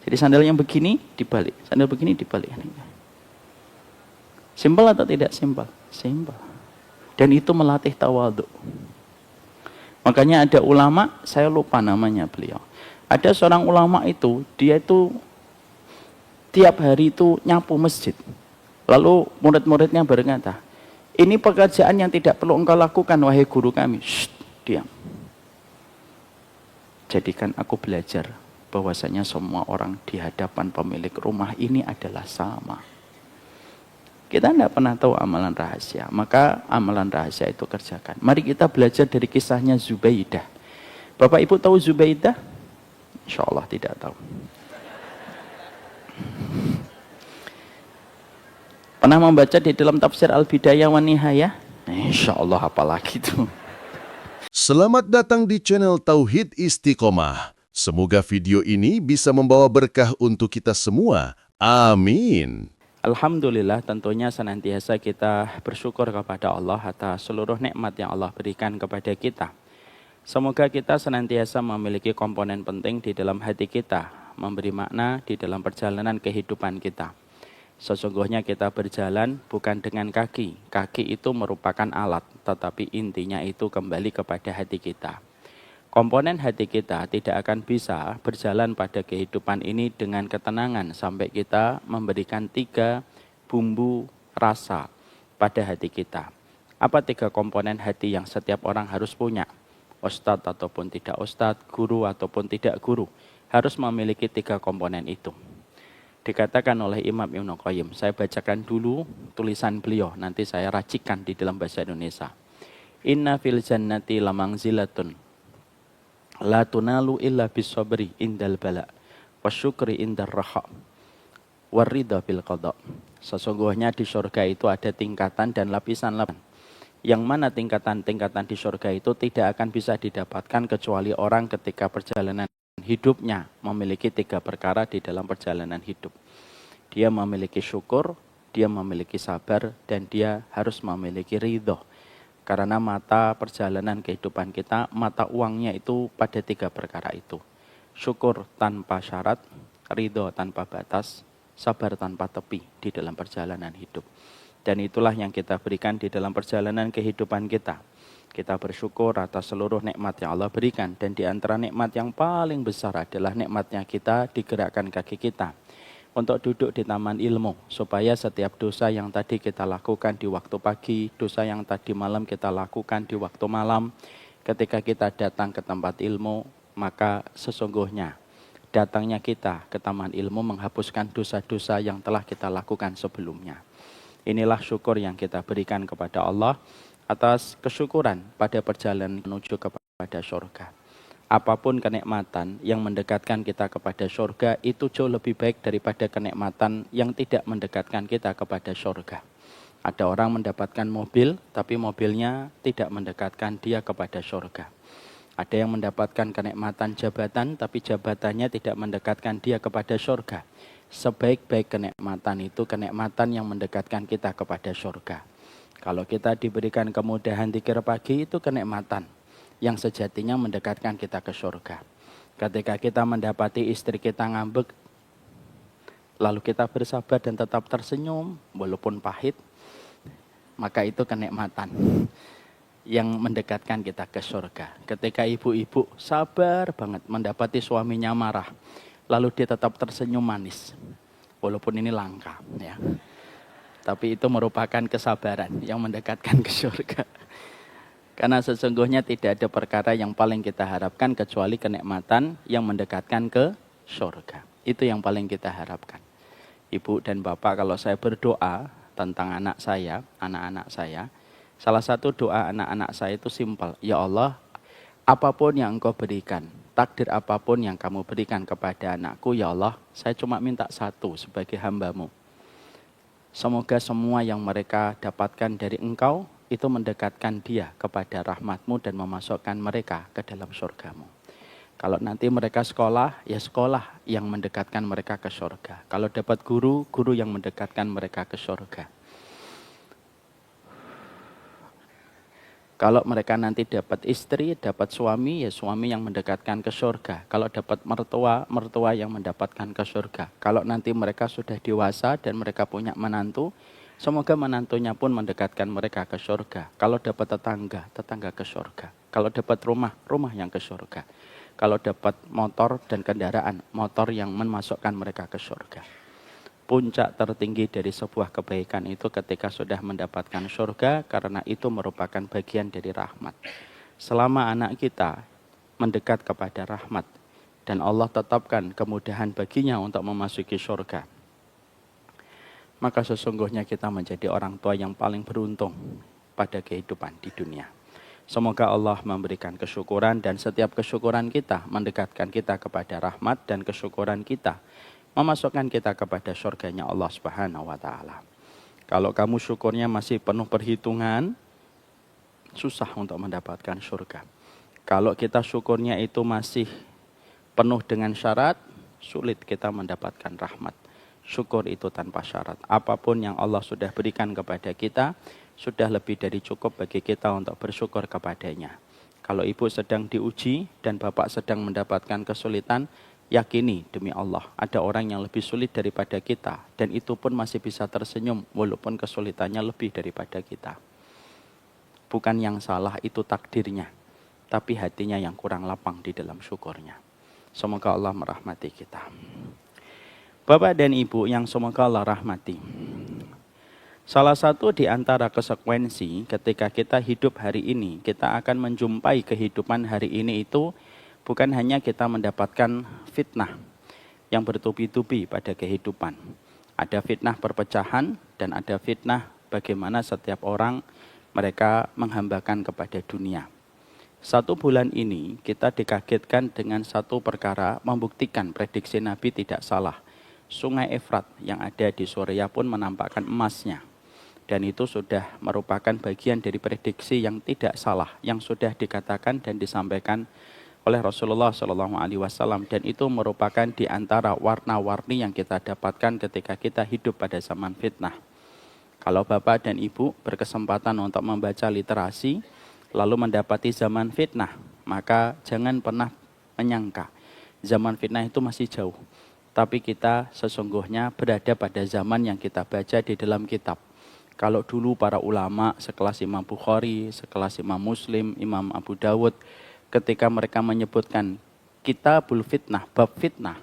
Jadi sandal yang begini dibalik, sandal begini dibalik. Simpel atau tidak simpel? Simpel. Dan itu melatih tawadhu. Makanya ada ulama, saya lupa namanya beliau. Ada seorang ulama itu, dia itu tiap hari itu nyapu masjid. Lalu murid-muridnya berkata, ini pekerjaan yang tidak perlu engkau lakukan, wahai guru kami. Shh, diam. Jadikan aku belajar bahwasanya semua orang di hadapan pemilik rumah ini adalah sama. Kita tidak pernah tahu amalan rahasia, maka amalan rahasia itu kerjakan. Mari kita belajar dari kisahnya Zubaidah. Bapak Ibu tahu Zubaidah? Insya Allah tidak tahu. Pernah membaca di dalam tafsir Al-Bidayah wa Nihayah? Insya Allah apalagi itu. Selamat datang di channel Tauhid Istiqomah. Semoga video ini bisa membawa berkah untuk kita semua. Amin. Alhamdulillah, tentunya senantiasa kita bersyukur kepada Allah atas seluruh nikmat yang Allah berikan kepada kita. Semoga kita senantiasa memiliki komponen penting di dalam hati kita, memberi makna di dalam perjalanan kehidupan kita. Sesungguhnya kita berjalan bukan dengan kaki. Kaki itu merupakan alat, tetapi intinya itu kembali kepada hati kita. Komponen hati kita tidak akan bisa berjalan pada kehidupan ini dengan ketenangan sampai kita memberikan 3 bumbu rasa pada hati kita. Apa 3 komponen hati yang setiap orang harus punya? Ustadz ataupun tidak ustadz, guru ataupun tidak guru, harus memiliki 3 komponen itu. Dikatakan oleh Imam Ibnu Qayyim, saya bacakan dulu tulisan beliau, nanti saya racikan di dalam bahasa Indonesia. Inna fil jannati lamangzilatun la tunalu illa bisabri indal bala wasyukri indar raha warida bil qada. Sesungguhnya di surga itu ada tingkatan dan lapisan-lapisan. Yang mana tingkatan-tingkatan di surga itu tidak akan bisa didapatkan kecuali orang ketika perjalanan hidupnya memiliki 3 perkara di dalam perjalanan hidup. Dia memiliki syukur, dia memiliki sabar, dan dia harus memiliki ridho. Karena mata perjalanan kehidupan kita, mata uangnya itu pada 3 perkara itu. Syukur tanpa syarat, ridho tanpa batas, sabar tanpa tepi di dalam perjalanan hidup. Dan itulah yang kita berikan di dalam perjalanan kehidupan kita. Kita bersyukur atas seluruh nikmat yang Allah berikan. Dan di antara nikmat yang paling besar adalah nikmatnya kita digerakkan kaki kita untuk duduk di taman ilmu. Supaya setiap dosa yang tadi kita lakukan di waktu pagi, dosa yang tadi malam kita lakukan di waktu malam, ketika kita datang ke tempat ilmu, maka sesungguhnya datangnya kita ke taman ilmu menghapuskan dosa-dosa yang telah kita lakukan sebelumnya. Inilah syukur yang kita berikan kepada Allah atas kesyukuran pada perjalanan menuju kepada surga. Apapun kenikmatan yang mendekatkan kita kepada surga itu jauh lebih baik daripada kenikmatan yang tidak mendekatkan kita kepada surga. Ada orang mendapatkan mobil, tapi mobilnya tidak mendekatkan dia kepada surga. Ada yang mendapatkan kenikmatan jabatan, tapi jabatannya tidak mendekatkan dia kepada surga. Sebaik-baik kenikmatan itu kenikmatan yang mendekatkan kita kepada surga. Kalau kita diberikan kemudahan zikir pagi itu kenikmatan yang sejatinya mendekatkan kita ke surga. Ketika kita mendapati istri kita ngambek, lalu kita bersabar dan tetap tersenyum walaupun pahit, maka itu kenikmatan yang mendekatkan kita ke surga. Ketika ibu-ibu sabar banget mendapati suaminya marah, lalu dia tetap tersenyum manis, walaupun ini langka, ya. Tapi itu merupakan kesabaran yang mendekatkan ke surga. Karena sesungguhnya tidak ada perkara yang paling kita harapkan kecuali kenikmatan yang mendekatkan ke surga. Itu yang paling kita harapkan. Ibu dan Bapak, kalau saya berdoa tentang anak saya, anak-anak saya, salah satu doa anak-anak saya itu simpel. Ya Allah, apapun yang Engkau berikan, takdir apapun yang kamu berikan kepada anakku, ya Allah, saya cuma minta satu sebagai hamba-Mu. Semoga semua yang mereka dapatkan dari Engkau itu mendekatkan dia kepada rahmat-Mu dan memasukkan mereka ke dalam surga-Mu. Kalau nanti mereka sekolah, ya sekolah yang mendekatkan mereka ke surga. Kalau dapat guru, guru yang mendekatkan mereka ke surga. Kalau mereka nanti dapat istri, dapat suami, ya suami yang mendekatkan ke surga. Kalau dapat mertua, mertua yang mendapatkan ke surga. Kalau nanti mereka sudah dewasa dan mereka punya menantu, semoga menantunya pun mendekatkan mereka ke surga. Kalau dapat tetangga, tetangga ke surga. Kalau dapat rumah, rumah yang ke surga. Kalau dapat motor dan kendaraan, motor yang memasukkan mereka ke surga. Puncak tertinggi dari sebuah kebaikan itu ketika sudah mendapatkan surga, karena itu merupakan bagian dari rahmat. Selama anak kita mendekat kepada rahmat dan Allah tetapkan kemudahan baginya untuk memasuki surga, maka sesungguhnya kita menjadi orang tua yang paling beruntung pada kehidupan di dunia. Semoga Allah memberikan kesyukuran, dan setiap kesyukuran kita mendekatkan kita kepada rahmat, dan kesyukuran kita memasukkan kita kepada surganya Allah Subhanahu wa taala. Kalau kamu syukurnya masih penuh perhitungan, susah untuk mendapatkan surga. Kalau kita syukurnya itu masih penuh dengan syarat, sulit kita mendapatkan rahmat. Syukur itu tanpa syarat. Apapun yang Allah sudah berikan kepada kita, sudah lebih dari cukup bagi kita untuk bersyukur kepadanya. Kalau ibu sedang diuji dan bapak sedang mendapatkan kesulitan, yakini demi Allah, ada orang yang lebih sulit daripada kita, dan itu pun masih bisa tersenyum walaupun kesulitannya lebih daripada kita. Bukan yang salah itu takdirnya, tapi hatinya yang kurang lapang di dalam syukurnya. Semoga Allah merahmati kita. Bapak dan Ibu yang semoga Allah rahmati, salah satu di antara konsekuensi ketika kita hidup hari ini, kita akan menjumpai kehidupan hari ini itu bukan hanya kita mendapatkan fitnah yang bertubi-tubi pada kehidupan. Ada fitnah perpecahan dan ada fitnah bagaimana setiap orang mereka menghambakan kepada dunia. 1 bulan ini kita dikagetkan dengan satu perkara membuktikan prediksi Nabi tidak salah. Sungai Efrat yang ada di Suriah pun menampakkan emasnya. Dan itu sudah merupakan bagian dari prediksi yang tidak salah, yang sudah dikatakan dan disampaikan oleh Rasulullah SAW, dan itu merupakan di antara warna-warni yang kita dapatkan ketika kita hidup pada zaman fitnah. Kalau Bapak dan Ibu berkesempatan untuk membaca literasi, lalu mendapati zaman fitnah, maka jangan pernah menyangka zaman fitnah itu masih jauh. Tapi kita sesungguhnya berada pada zaman yang kita baca di dalam kitab. Kalau dulu para ulama sekelas Imam Bukhari, sekelas Imam Muslim, Imam Abu Dawud, ketika mereka menyebutkan kitabul fitnah, bab fitnah,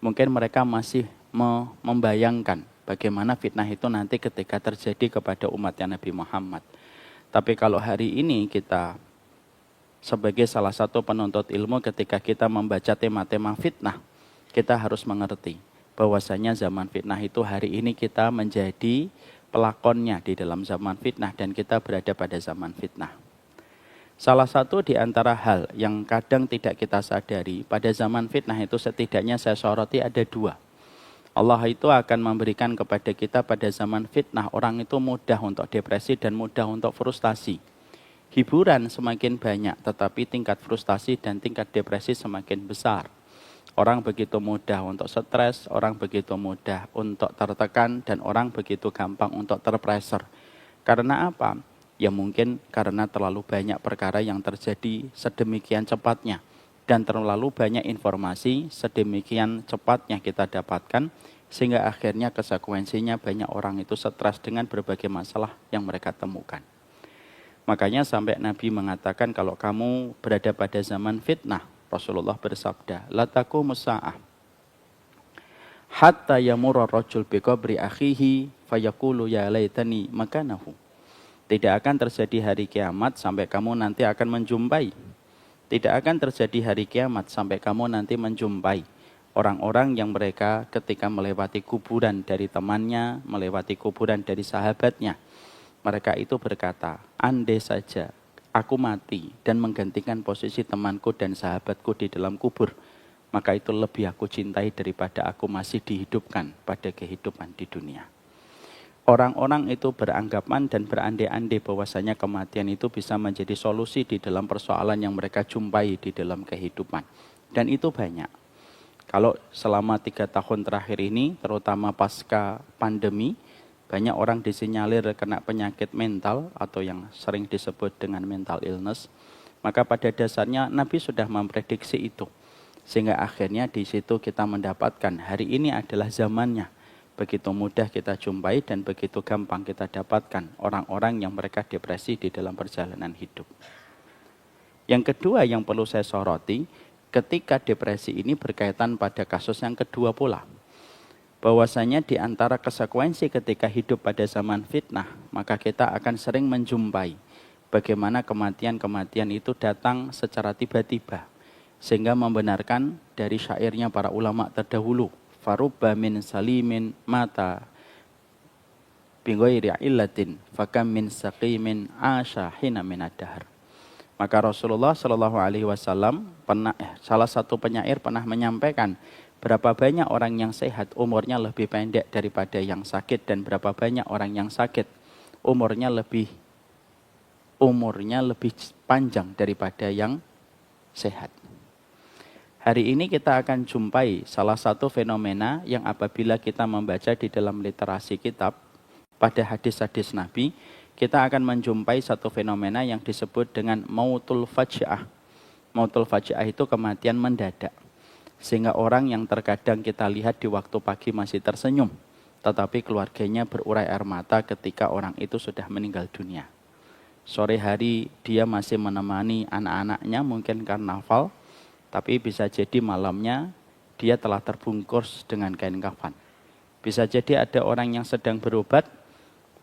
mungkin mereka masih membayangkan bagaimana fitnah itu nanti ketika terjadi kepada umatnya Nabi Muhammad. Tapi kalau hari ini kita sebagai salah satu penuntut ilmu, ketika kita membaca tema-tema fitnah, kita harus mengerti bahwasanya zaman fitnah itu hari ini kita menjadi pelakonnya di dalam zaman fitnah, dan kita berada pada zaman fitnah. Salah satu di antara hal yang kadang tidak kita sadari pada zaman fitnah itu, setidaknya saya soroti ada 2. Allah itu akan memberikan kepada kita pada zaman fitnah, orang itu mudah untuk depresi dan mudah untuk frustasi. Hiburan semakin banyak, tetapi tingkat frustasi dan tingkat depresi semakin besar. Orang begitu mudah untuk stres, orang begitu mudah untuk tertekan, dan orang begitu gampang untuk terpressure. Karena apa? Ya mungkin karena terlalu banyak perkara yang terjadi sedemikian cepatnya, dan terlalu banyak informasi sedemikian cepatnya kita dapatkan, sehingga akhirnya konsekuensinya banyak orang itu stres dengan berbagai masalah yang mereka temukan. Makanya sampai Nabi mengatakan kalau kamu berada pada zaman fitnah, Rasulullah bersabda, la taqumus sa'ah hatta yamurra rajul biqabri akhihi fayaqulu ya laitani makanahu. Tidak akan terjadi hari kiamat sampai kamu nanti akan menjumpai. Tidak akan terjadi hari kiamat sampai kamu nanti menjumpai orang-orang yang mereka ketika melewati kuburan dari temannya, melewati kuburan dari sahabatnya, mereka itu berkata, andai saja aku mati dan menggantikan posisi temanku dan sahabatku di dalam kubur, maka itu lebih aku cintai daripada aku masih dihidupkan pada kehidupan di dunia. Orang-orang itu beranggapan dan berandai-andai bahwasanya kematian itu bisa menjadi solusi di dalam persoalan yang mereka jumpai di dalam kehidupan. Dan itu banyak. Kalau selama 3 tahun terakhir ini, terutama pasca pandemi, Banyak orang disinyalir kena penyakit mental atau yang sering disebut dengan mental illness. Maka pada dasarnya Nabi sudah memprediksi itu. Sehingga akhirnya di situ kita mendapatkan hari ini adalah zamannya. Begitu mudah kita jumpai dan begitu gampang kita dapatkan orang-orang yang mereka depresi di dalam perjalanan hidup. Yang kedua yang perlu saya soroti, ketika depresi ini berkaitan pada kasus yang kedua pula. Bahwasanya di antara konsekuensi ketika hidup pada zaman fitnah, maka kita akan sering menjumpai bagaimana kematian-kematian itu datang secara tiba-tiba. Sehingga membenarkan dari syairnya para ulama terdahulu, farubba min salimin mata bighairi illatin fakam min saqimin asha hina min ad-dahr. Maka Rasulullah Shallallahu alaihi wasallam salah satu penyair pernah menyampaikan berapa banyak orang yang sehat umurnya lebih pendek daripada yang sakit, dan berapa banyak orang yang sakit umurnya lebih panjang daripada yang sehat. Hari ini kita akan jumpai salah satu fenomena yang apabila kita membaca di dalam literasi kitab pada hadis-hadis Nabi, kita akan menjumpai satu fenomena yang disebut dengan mautul faj'ah. Mautul faj'ah itu kematian mendadak. Sehingga orang yang terkadang kita lihat di waktu pagi masih tersenyum, tetapi keluarganya berurai air mata ketika orang itu sudah meninggal dunia. Sore hari dia masih menemani anak-anaknya mungkin karnaval, tapi bisa jadi malamnya dia telah terbungkus dengan kain kafan. Bisa jadi ada orang yang sedang berobat,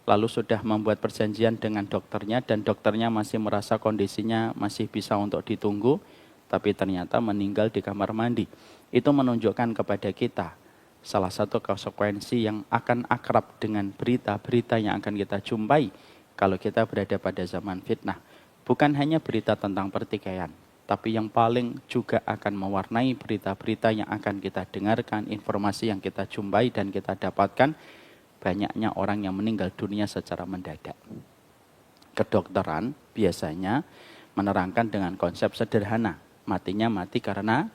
lalu sudah membuat perjanjian dengan dokternya, dan dokternya masih merasa kondisinya masih bisa untuk ditunggu, tapi ternyata meninggal di kamar mandi. Itu menunjukkan kepada kita salah satu konsekuensi yang akan akrab dengan berita-berita yang akan kita jumpai kalau kita berada pada zaman fitnah. Bukan hanya berita tentang pertikaian, tapi yang paling juga akan mewarnai berita-berita yang akan kita dengarkan, informasi yang kita jumpai dan kita dapatkan, banyaknya orang yang meninggal dunia secara mendadak. Kedokteran biasanya menerangkan dengan konsep sederhana, matinya mati karena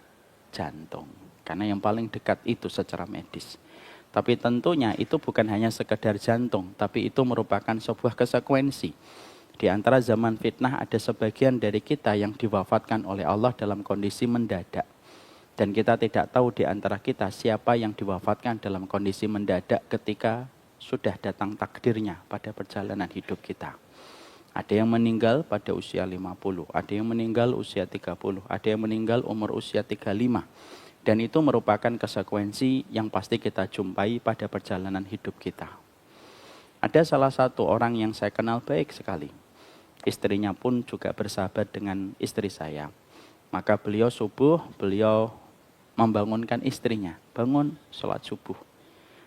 jantung. Karena yang paling dekat itu secara medis. Tapi tentunya itu bukan hanya sekedar jantung, tapi itu merupakan sebuah konsekuensi. Di antara zaman fitnah ada sebagian dari kita yang diwafatkan oleh Allah dalam kondisi mendadak. Dan kita tidak tahu di antara kita siapa yang diwafatkan dalam kondisi mendadak ketika sudah datang takdirnya pada perjalanan hidup kita. Ada yang meninggal pada usia 50, ada yang meninggal usia 30, ada yang meninggal umur usia 35. Dan itu merupakan konsekuensi yang pasti kita jumpai pada perjalanan hidup kita. Ada salah satu orang yang saya kenal baik sekali. Istrinya pun juga bersahabat dengan istri saya. Maka beliau subuh, beliau membangunkan istrinya, bangun sholat subuh.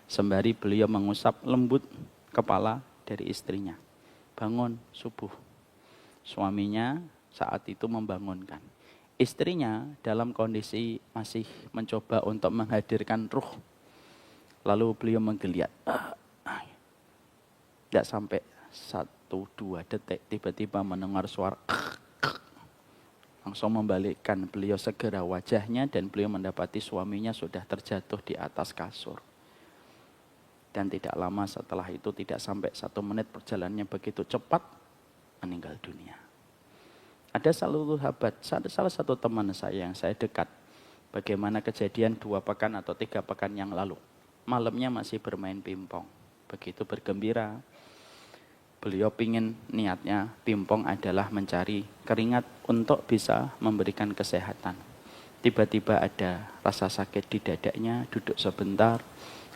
Sembari beliau mengusap lembut kepala dari istrinya. Bangun subuh. Suaminya saat itu membangunkan. Istrinya dalam kondisi masih mencoba untuk menghadirkan ruh. Lalu beliau menggeliat. Tidak sampai 1-2 detik tiba-tiba mendengar suara. Langsung membalikkan, beliau segera wajahnya dan beliau mendapati suaminya sudah terjatuh di atas kasur. Dan tidak lama setelah itu, tidak sampai 1 menit perjalanannya begitu cepat, meninggal dunia. Ada salah satu teman saya yang saya dekat. Bagaimana kejadian 2 pekan atau 3 pekan yang lalu. Malamnya masih bermain pingpong. Begitu bergembira. Beliau pingin, niatnya pingpong adalah mencari keringat untuk bisa memberikan kesehatan. Tiba-tiba ada rasa sakit di dadanya, duduk sebentar.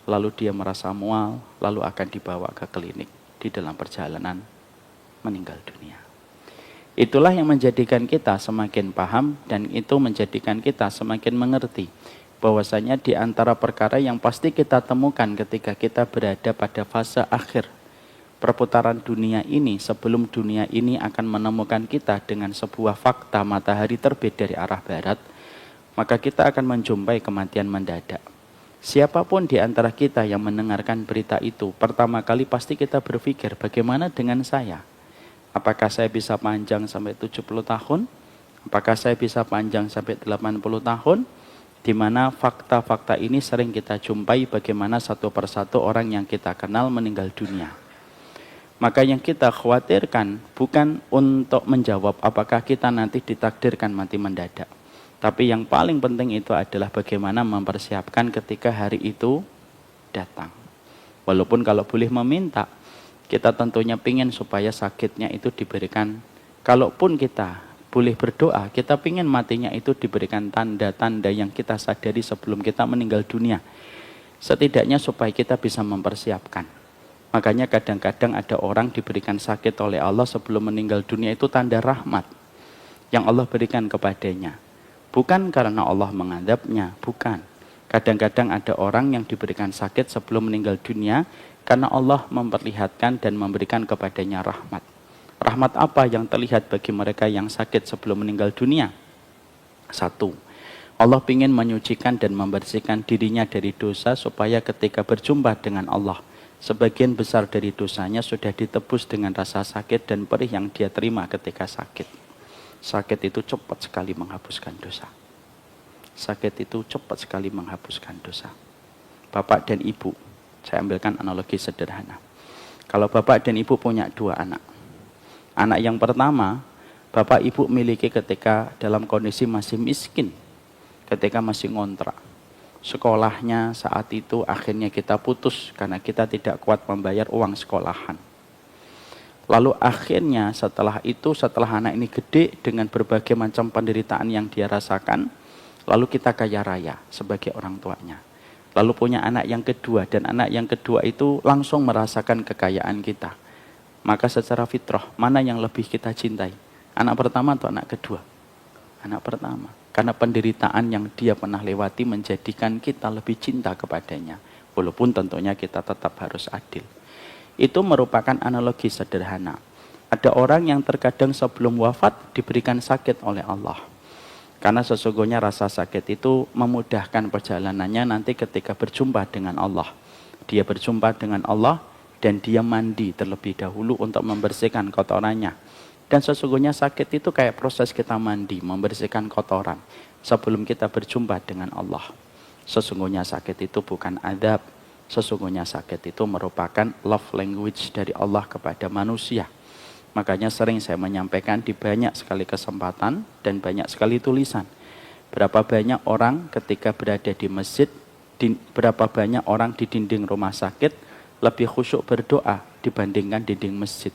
Lalu dia merasa mual, lalu akan dibawa ke klinik. Di dalam perjalanan meninggal dunia. Itulah yang menjadikan kita semakin paham dan itu menjadikan kita semakin mengerti bahwasanya di antara perkara yang pasti kita temukan ketika kita berada pada fase akhir perputaran dunia ini, sebelum dunia ini akan menemukan kita dengan sebuah fakta matahari terbit dari arah barat, maka kita akan menjumpai kematian mendadak. Siapapun di antara kita yang mendengarkan berita itu, pertama kali pasti kita berpikir, bagaimana dengan saya? Apakah saya bisa panjang sampai 70 tahun? Apakah saya bisa panjang sampai 80 tahun? di mana fakta-fakta ini sering kita jumpai bagaimana satu persatu orang yang kita kenal meninggal dunia. Maka yang kita khawatirkan bukan untuk menjawab apakah kita nanti ditakdirkan mati mendadak. Tapi yang paling penting itu adalah bagaimana mempersiapkan ketika hari itu datang. Walaupun kalau boleh meminta, kita tentunya ingin supaya sakitnya itu diberikan. Kalaupun kita boleh berdoa, kita ingin matinya itu diberikan tanda-tanda yang kita sadari sebelum kita meninggal dunia. Setidaknya supaya kita bisa mempersiapkan. Makanya kadang-kadang ada orang diberikan sakit oleh Allah sebelum meninggal dunia, itu tanda rahmat yang Allah berikan kepadanya. Bukan karena Allah mengadabnya, bukan. Kadang-kadang ada orang yang diberikan sakit sebelum meninggal dunia karena Allah memperlihatkan dan memberikan kepadanya rahmat. Rahmat apa yang terlihat bagi mereka yang sakit sebelum meninggal dunia? Satu, Allah ingin menyucikan dan membersihkan dirinya dari dosa supaya ketika berjumpa dengan Allah, sebagian besar dari dosanya sudah ditebus dengan rasa sakit dan perih yang dia terima ketika sakit. Sakit itu cepat sekali menghapuskan dosa. Sakit itu cepat sekali menghapuskan dosa. Bapak dan ibu, saya ambilkan analogi sederhana. Kalau bapak dan ibu punya dua anak. Anak yang pertama, bapak ibu miliki ketika dalam kondisi masih miskin, ketika masih ngontrak. Sekolahnya saat itu akhirnya kita putus karena kita tidak kuat membayar uang sekolahan. Lalu akhirnya setelah anak ini gede dengan berbagai macam penderitaan yang dia rasakan, lalu kita kaya raya sebagai orang tuanya. Lalu punya anak yang kedua, dan anak yang kedua itu langsung merasakan kekayaan kita. Maka secara fitrah, mana yang lebih kita cintai? Anak pertama atau anak kedua? Anak pertama. Karena penderitaan yang dia pernah lewati menjadikan kita lebih cinta kepadanya. Walaupun tentunya kita tetap harus adil. Itu merupakan analogi sederhana. Ada orang yang terkadang sebelum wafat diberikan sakit oleh Allah. Karena sesungguhnya rasa sakit itu memudahkan perjalanannya nanti ketika berjumpa dengan Allah. Dia berjumpa dengan Allah, dan dia mandi terlebih dahulu untuk membersihkan kotorannya. Dan sesungguhnya sakit itu kayak proses kita mandi, membersihkan kotoran sebelum kita berjumpa dengan Allah. Sesungguhnya sakit itu bukan adab. Sesungguhnya sakit itu merupakan love language dari Allah kepada manusia. Makanya sering saya menyampaikan di banyak sekali kesempatan dan banyak sekali tulisan. Berapa banyak orang ketika berada di masjid, berapa banyak orang di dinding rumah sakit lebih khusyuk berdoa dibandingkan dinding masjid.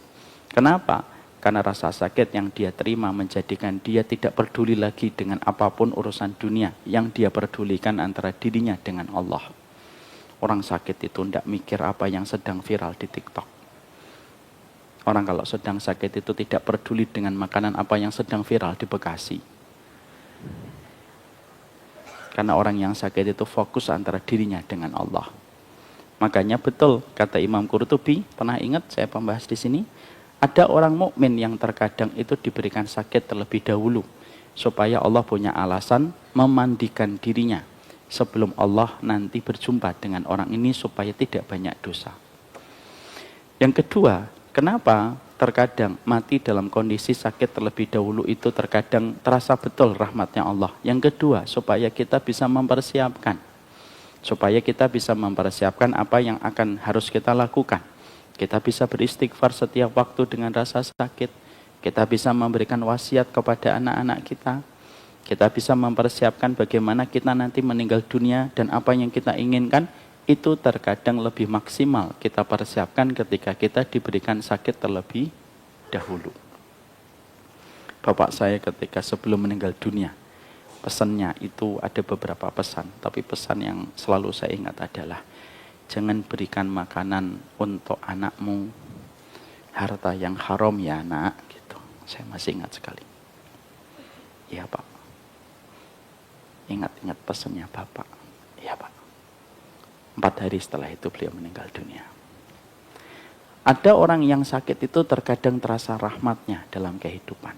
Kenapa? Karena rasa sakit yang dia terima menjadikan dia tidak peduli lagi dengan apapun urusan dunia. Yang dia pedulikan antara dirinya dengan Allah. Orang sakit itu tidak mikir apa yang sedang viral di TikTok. Orang kalau sedang sakit itu tidak peduli dengan makanan apa yang sedang viral di Bekasi. Karena orang yang sakit itu fokus antara dirinya dengan Allah. Makanya betul kata Imam Qurtubi, pernah ingat saya membahas di sini, ada orang mukmin yang terkadang itu diberikan sakit terlebih dahulu supaya Allah punya alasan memandikan dirinya sebelum Allah nanti berjumpa dengan orang ini supaya tidak banyak dosa. Yang kedua, kenapa terkadang mati dalam kondisi sakit terlebih dahulu itu terkadang terasa betul rahmatnya Allah. Yang kedua, supaya kita bisa mempersiapkan. Supaya kita bisa mempersiapkan apa yang akan harus kita lakukan. Kita bisa beristighfar setiap waktu dengan rasa sakit. Kita bisa memberikan wasiat kepada anak-anak kita. Kita bisa mempersiapkan bagaimana kita nanti meninggal dunia dan apa yang kita inginkan. Itu terkadang lebih maksimal kita persiapkan ketika kita diberikan sakit terlebih dahulu. Bapak saya ketika sebelum meninggal dunia, pesannya itu ada beberapa pesan, tapi pesan yang selalu saya ingat adalah jangan berikan makanan untuk anakmu harta yang haram ya nak, gitu. Saya masih ingat sekali. Iya Pak. Ingat-ingat pesannya Bapak. Iya Pak. 4 hari setelah itu beliau meninggal dunia. Ada orang yang sakit itu terkadang terasa rahmatnya dalam kehidupan.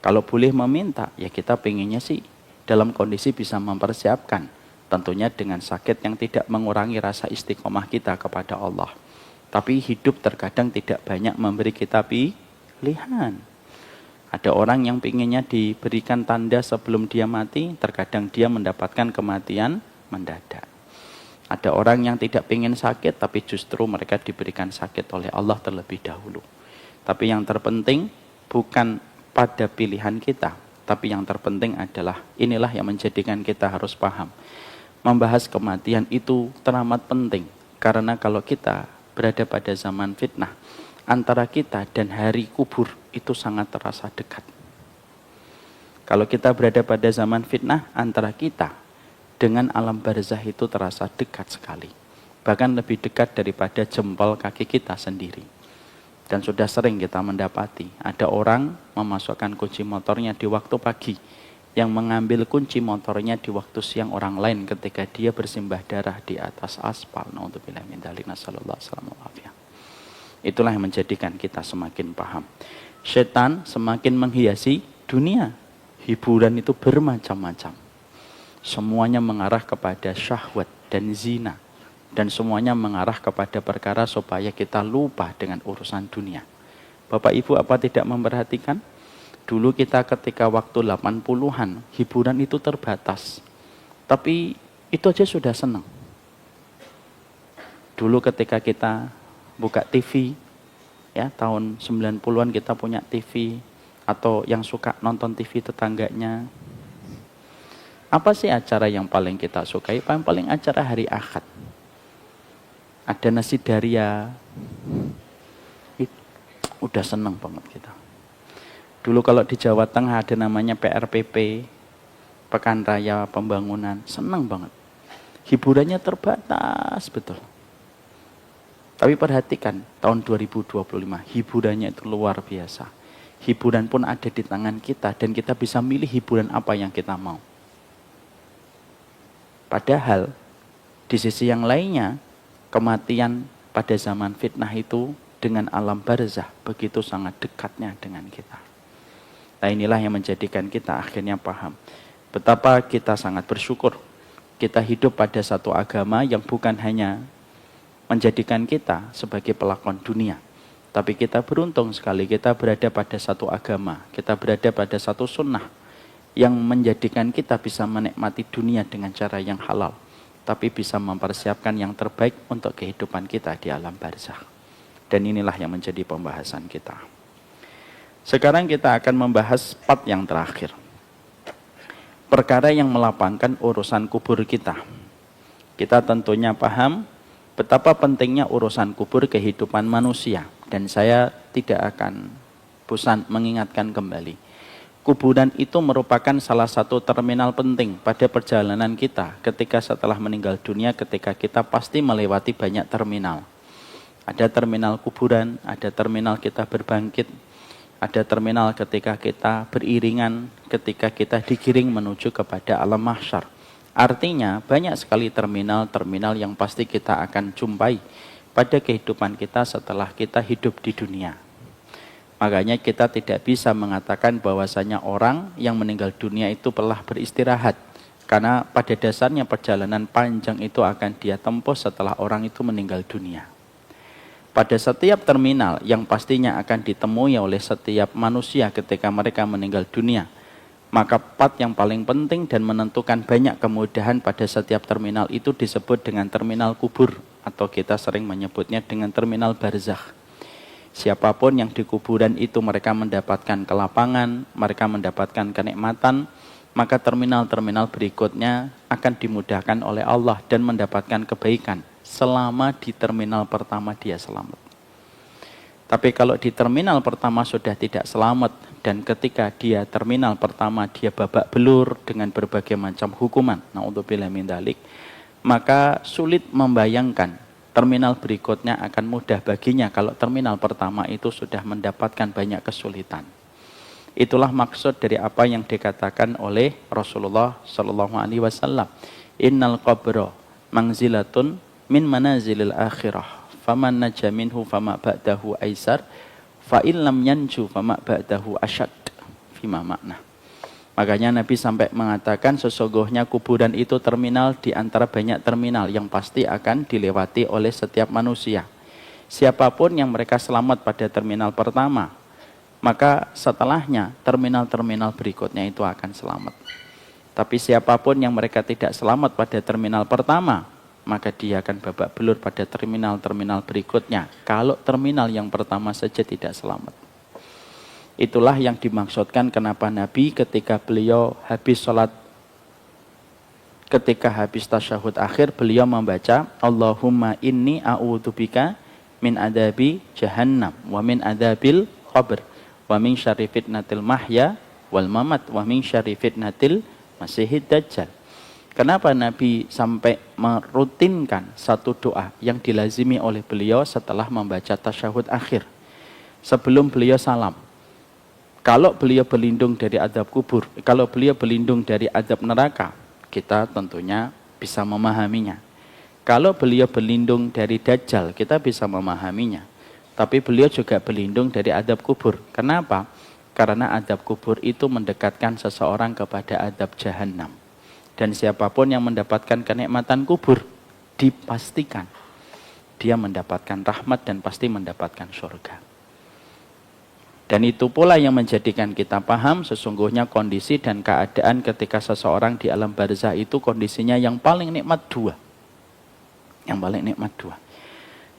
Kalau boleh meminta, ya kita pengennya sih dalam kondisi bisa mempersiapkan. Tentunya dengan sakit yang tidak mengurangi rasa istiqomah kita kepada Allah. Tapi hidup terkadang tidak banyak memberi kita pilihan. Ada orang yang pinginnya diberikan tanda sebelum dia mati, terkadang dia mendapatkan kematian mendadak. Ada orang yang tidak ingin sakit, tapi justru mereka diberikan sakit oleh Allah terlebih dahulu. Tapi yang terpenting bukan pada pilihan kita, tapi yang terpenting adalah inilah yang menjadikan kita harus paham. Membahas kematian itu teramat penting, karena kalau kita berada pada zaman fitnah, antara kita dan hari kubur itu sangat terasa dekat. Kalau kita berada pada zaman fitnah, antara kita dengan alam barzah itu terasa dekat sekali. Bahkan lebih dekat daripada jempol kaki kita sendiri. Dan sudah sering kita mendapati, ada orang memasukkan kunci motornya di waktu pagi, yang mengambil kunci motornya di waktu siang orang lain ketika dia bersimbah darah di atas aspal. Na'udzubillah min dzalik, nasallallahu alaihi wasallam. Itulah yang menjadikan kita semakin paham. Setan semakin menghiasi dunia. Hiburan itu bermacam-macam. Semuanya mengarah kepada syahwat dan zina. Dan semuanya mengarah kepada perkara supaya kita lupa dengan urusan dunia. Bapak Ibu apa tidak memperhatikan? Dulu kita ketika waktu 80-an, hiburan itu terbatas. Tapi itu aja sudah senang. Dulu ketika kita buka TV, ya tahun 90-an kita punya TV, atau yang suka nonton TV tetangganya. Apa sih acara yang paling kita sukai? Paling acara hari Ahad. Ada nasi daria. Udah senang banget kita. Dulu kalau di Jawa Tengah ada namanya PRPP, Pekan Raya Pembangunan, senang banget. Hiburannya terbatas betul. Tapi perhatikan, tahun 2025, hiburannya itu luar biasa. Hiburan pun ada di tangan kita, dan kita bisa milih hiburan apa yang kita mau. Padahal, di sisi yang lainnya, kematian pada zaman fitnah itu dengan alam barzah begitu sangat dekatnya dengan kita. Nah inilah yang menjadikan kita akhirnya paham betapa kita sangat bersyukur kita hidup pada satu agama yang bukan hanya menjadikan kita sebagai pelakon dunia, tapi kita beruntung sekali kita berada pada satu agama, kita berada pada satu sunnah yang menjadikan kita bisa menikmati dunia dengan cara yang halal, tapi bisa mempersiapkan yang terbaik untuk kehidupan kita di alam barzakh. Dan inilah yang menjadi pembahasan kita. Sekarang kita akan membahas part yang terakhir. Perkara yang melapangkan urusan kubur kita. Kita tentunya paham betapa pentingnya urusan kubur kehidupan manusia. Dan saya tidak akan bosan mengingatkan kembali. Kuburan itu merupakan salah satu terminal penting pada perjalanan kita ketika setelah meninggal dunia, ketika kita pasti melewati banyak terminal. Ada terminal kuburan, ada terminal kita berbangkit, ada terminal ketika kita beriringan, ketika kita digiring menuju kepada alam mahsyar. Artinya banyak sekali terminal-terminal yang pasti kita akan jumpai pada kehidupan kita setelah kita hidup di dunia. Makanya kita tidak bisa mengatakan bahwasanya orang yang meninggal dunia itu telah beristirahat. Karena pada dasarnya perjalanan panjang itu akan dia tempuh setelah orang itu meninggal dunia. Pada setiap terminal yang pastinya akan ditemui oleh setiap manusia ketika mereka meninggal dunia, maka part yang paling penting dan menentukan banyak kemudahan pada setiap terminal itu disebut dengan terminal kubur, atau kita sering menyebutnya dengan terminal barzakh. Siapapun yang di kuburan itu mereka mendapatkan kelapangan, mereka mendapatkan kenikmatan, maka terminal-terminal berikutnya akan dimudahkan oleh Allah dan mendapatkan kebaikan selama di terminal pertama dia selamat. Tapi kalau di terminal pertama sudah tidak selamat, dan ketika dia terminal pertama dia babak belur dengan berbagai macam hukuman, na'udzubillah min dzalik, maka sulit membayangkan terminal berikutnya akan mudah baginya kalau terminal pertama itu sudah mendapatkan banyak kesulitan. Itulah maksud dari apa yang dikatakan oleh Rasulullah Sallallahu Alaihi Wasallam. Innal qabra manzilatun min manazilil akhirah. Faman naja minhu fama ba'dahu aisar. Fa illam yanju fama ba'dahu asyad. Fima makna. Makanya Nabi sampai mengatakan sesungguhnya kuburan itu terminal di antara banyak terminal yang pasti akan dilewati oleh setiap manusia. Siapapun yang mereka selamat pada terminal pertama, maka setelahnya terminal-terminal berikutnya itu akan selamat. Tapi siapapun yang mereka tidak selamat pada terminal pertama, maka dia akan babak belur pada terminal-terminal berikutnya. Kalau terminal yang pertama saja tidak selamat. Itulah yang dimaksudkan kenapa Nabi ketika beliau habis sholat, ketika habis tasyahud akhir, beliau membaca Allahumma inni a'udzubika min adabi jahannam wa min adabil qabr wa min syarri fitnatil mahya wal mamat wa min syarri fitnatil masihid dajjal. Kenapa Nabi sampai merutinkan satu doa yang dilazimi oleh beliau setelah membaca tasyahud akhir? Sebelum beliau salam. Kalau beliau berlindung dari azab kubur, kalau beliau berlindung dari azab neraka, kita tentunya bisa memahaminya. Kalau beliau berlindung dari dajjal, kita bisa memahaminya. Tapi beliau juga berlindung dari azab kubur. Kenapa? Karena azab kubur itu mendekatkan seseorang kepada azab jahannam. Dan siapapun yang mendapatkan kenikmatan kubur, dipastikan dia mendapatkan rahmat dan pasti mendapatkan surga. Dan itu pula yang menjadikan kita paham sesungguhnya kondisi dan keadaan ketika seseorang di alam barzah itu kondisinya yang paling nikmat dua. Yang paling nikmat dua.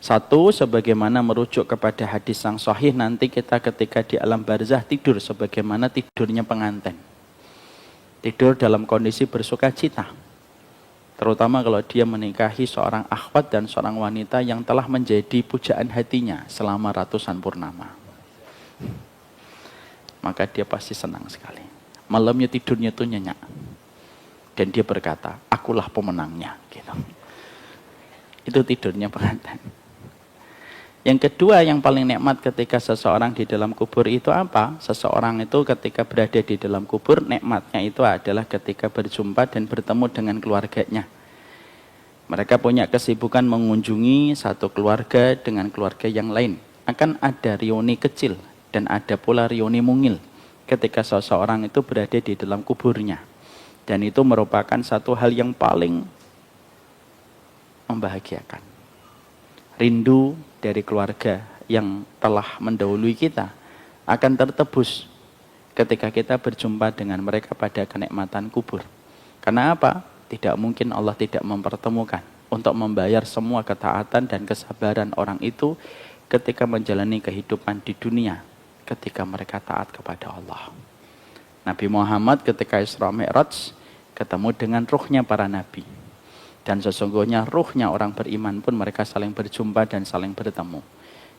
Satu, sebagaimana merujuk kepada hadis yang sahih, nanti kita ketika di alam barzah tidur sebagaimana tidurnya pengantin. Tidur dalam kondisi bersuka cita. Terutama kalau dia menikahi seorang akhwat dan seorang wanita yang telah menjadi pujaan hatinya selama ratusan purnama. Maka dia pasti senang sekali. Malamnya tidurnya itu nyenyak. Dan dia berkata, akulah pemenangnya. Gitu. Itu tidurnya pengantin. Yang kedua yang paling nikmat ketika seseorang di dalam kubur itu apa? Seseorang itu ketika berada di dalam kubur, nikmatnya itu adalah ketika berjumpa dan bertemu dengan keluarganya. Mereka punya kesibukan mengunjungi satu keluarga dengan keluarga yang lain. Akan ada reuni kecil dan ada pula reuni mungil ketika seseorang itu berada di dalam kuburnya. Dan itu merupakan satu hal yang paling membahagiakan. Rindu dari keluarga yang telah mendahului kita akan tertebus ketika kita berjumpa dengan mereka pada kenikmatan kubur. Karena apa? Tidak mungkin Allah tidak mempertemukan untuk membayar semua ketaatan dan kesabaran orang itu ketika menjalani kehidupan di dunia ketika mereka taat kepada Allah. Nabi Muhammad ketika Isra Mi'raj ketemu dengan ruhnya para nabi. Dan sesungguhnya ruhnya orang beriman pun mereka saling berjumpa dan saling bertemu.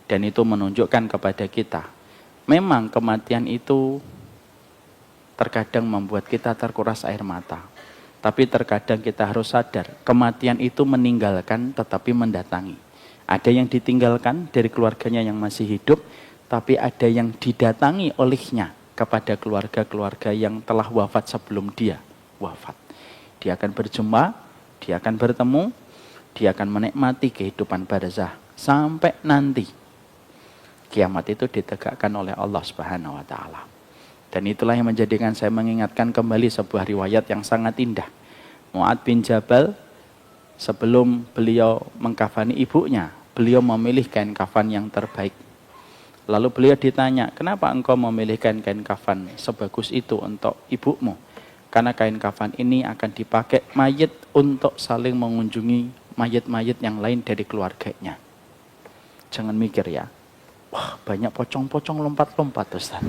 Dan itu menunjukkan kepada kita, memang kematian itu terkadang membuat kita terkuras air mata. Tapi terkadang kita harus sadar, kematian itu meninggalkan tetapi mendatangi. Ada yang ditinggalkan dari keluarganya yang masih hidup, tapi ada yang didatangi olehnya kepada keluarga-keluarga yang telah wafat sebelum dia wafat. Dia akan berjumpa, dia akan bertemu, dia akan menikmati kehidupan barzah sampai nanti kiamat itu ditegakkan oleh Allah Subhanahu wa taala. Dan itulah yang menjadikan saya mengingatkan kembali sebuah riwayat yang sangat indah. Mu'adz bin Jabal sebelum beliau mengkafani ibunya, beliau memilih kain kafan yang terbaik. Lalu beliau ditanya, "Kenapa engkau memilih kain kafan sebagus itu untuk ibumu?" Karena kain kafan ini akan dipakai mayit untuk saling mengunjungi mayit-mayit yang lain dari keluarganya. Jangan mikir ya, wah banyak pocong-pocong lompat-lompat Ustaz.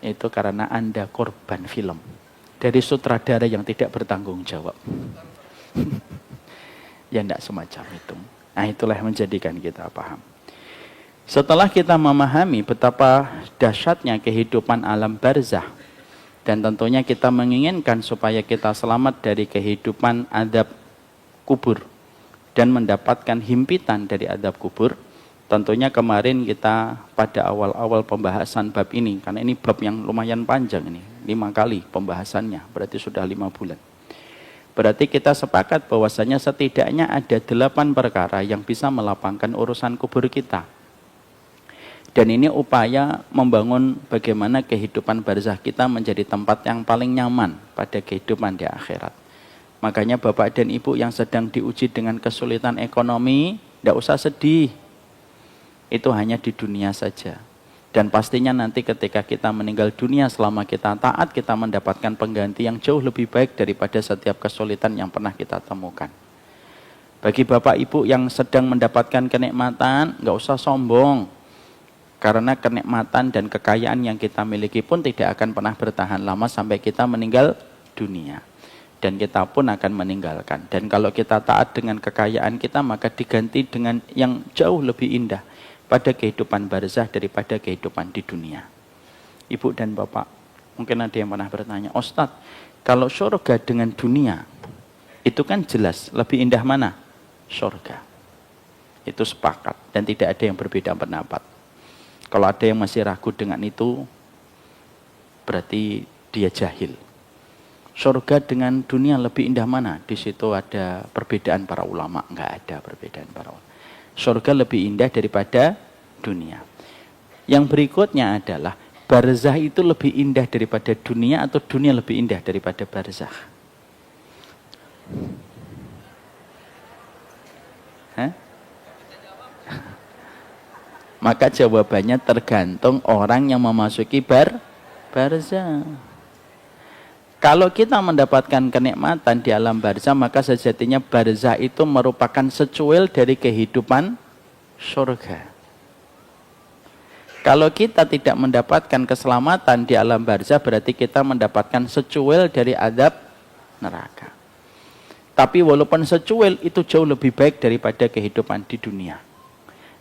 Itu karena Anda korban film dari sutradara yang tidak bertanggung jawab. Ya tidak semacam itu. Nah itulah yang menjadikan kita paham. Setelah kita memahami betapa dahsyatnya kehidupan alam barzah, dan tentunya kita menginginkan supaya kita selamat dari kehidupan azab kubur dan mendapatkan himpitan dari azab kubur. Tentunya kemarin kita pada awal-awal pembahasan bab ini, karena ini bab yang lumayan panjang ini, 5 kali pembahasannya, berarti sudah 5 bulan. Berarti kita sepakat bahwasanya setidaknya ada 8 perkara yang bisa melapangkan urusan kubur kita. Dan ini upaya membangun bagaimana kehidupan barzah kita menjadi tempat yang paling nyaman pada kehidupan di akhirat. Makanya bapak dan ibu yang sedang diuji dengan kesulitan ekonomi, tidak usah sedih. Itu hanya di dunia saja. Dan pastinya nanti ketika kita meninggal dunia, selama kita taat, kita mendapatkan pengganti yang jauh lebih baik daripada setiap kesulitan yang pernah kita temukan. Bagi Bapak Ibu yang sedang mendapatkan kenikmatan, nggak usah sombong. Karena kenikmatan dan kekayaan yang kita miliki pun tidak akan pernah bertahan lama sampai kita meninggal dunia. Dan kita pun akan meninggalkan. Dan kalau kita taat dengan kekayaan kita, maka diganti dengan yang jauh lebih indah pada kehidupan barzah daripada kehidupan di dunia. Ibu dan Bapak, mungkin ada yang pernah bertanya, Ustadz, kalau surga dengan dunia, itu kan jelas, lebih indah mana? Surga. Itu sepakat, dan tidak ada yang berbeda pendapat. Kalau ada yang masih ragu dengan itu, berarti dia jahil. Surga dengan dunia lebih indah mana? Di situ ada perbedaan para ulama, enggak ada perbedaan para ulama. Surga lebih indah daripada dunia. Yang berikutnya adalah barzah itu lebih indah daripada dunia atau dunia lebih indah daripada barzah? Hah? Maka jawabannya tergantung orang yang memasuki barzah. Kalau kita mendapatkan kenikmatan di alam barzah, maka sejatinya barzah itu merupakan secuil dari kehidupan surga. Kalau kita tidak mendapatkan keselamatan di alam barzah, berarti kita mendapatkan secuil dari azab neraka. Tapi walaupun secuil, itu jauh lebih baik daripada kehidupan di dunia.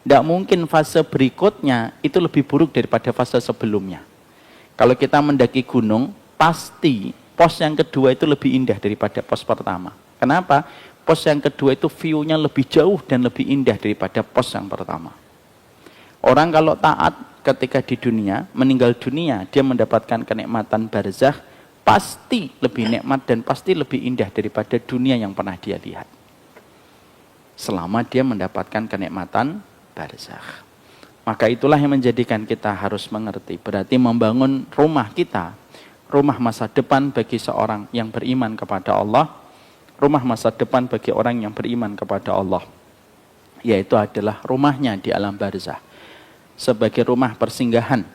Tidak mungkin fase berikutnya itu lebih buruk daripada fase sebelumnya. Kalau kita mendaki gunung, pasti pos yang kedua itu lebih indah daripada pos pertama. Kenapa? Pos yang kedua itu view-nya lebih jauh dan lebih indah daripada pos yang pertama. Orang kalau taat ketika di dunia, meninggal dunia, dia mendapatkan kenikmatan barzah, pasti lebih nikmat dan pasti lebih indah daripada dunia yang pernah dia lihat. Selama dia mendapatkan kenikmatan barzah. Maka itulah yang menjadikan kita harus mengerti. Berarti membangun rumah kita, rumah masa depan bagi seorang yang beriman kepada Allah, rumah masa depan bagi orang yang beriman kepada Allah, yaitu adalah rumahnya di alam barzah, sebagai rumah persinggahan,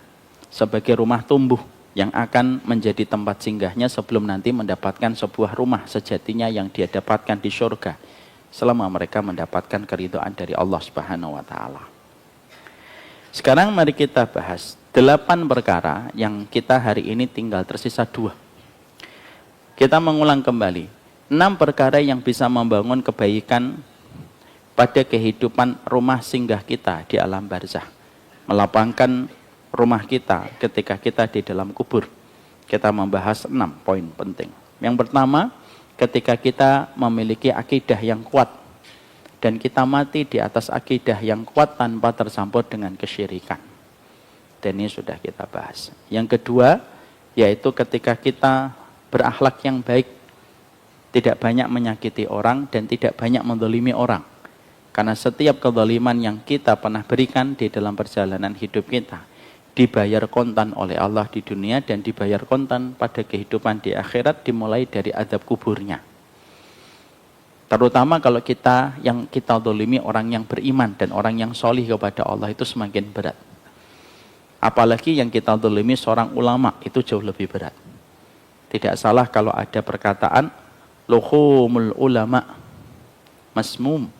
sebagai rumah tumbuh yang akan menjadi tempat singgahnya sebelum nanti mendapatkan sebuah rumah sejatinya yang dia dapatkan di surga, selama mereka mendapatkan keridhaan dari Allah Subhanahu wa Ta'ala. Sekarang mari kita bahas 8 perkara yang kita hari ini tinggal tersisa 2. Kita mengulang kembali 6 perkara yang bisa membangun kebaikan pada kehidupan rumah singgah kita di alam barzah, melapangkan rumah kita ketika kita di dalam kubur. Kita membahas 6 poin penting. Yang pertama, ketika kita memiliki akidah yang kuat dan kita mati di atas akidah yang kuat tanpa tercampur dengan kesyirikan. Dan ini sudah kita bahas. Yang kedua, yaitu ketika kita berakhlak yang baik, tidak banyak menyakiti orang dan tidak banyak menzalimi orang. Karena setiap kezaliman yang kita pernah berikan di dalam perjalanan hidup kita, dibayar kontan oleh Allah di dunia dan dibayar kontan pada kehidupan di akhirat, dimulai dari azab kuburnya. Terutama kalau yang kita zalimi orang yang beriman dan orang yang solih kepada Allah, itu semakin berat. Apalagi yang kita zalimi seorang ulama, itu jauh lebih berat. Tidak salah kalau ada perkataan luhumul ulama masmum,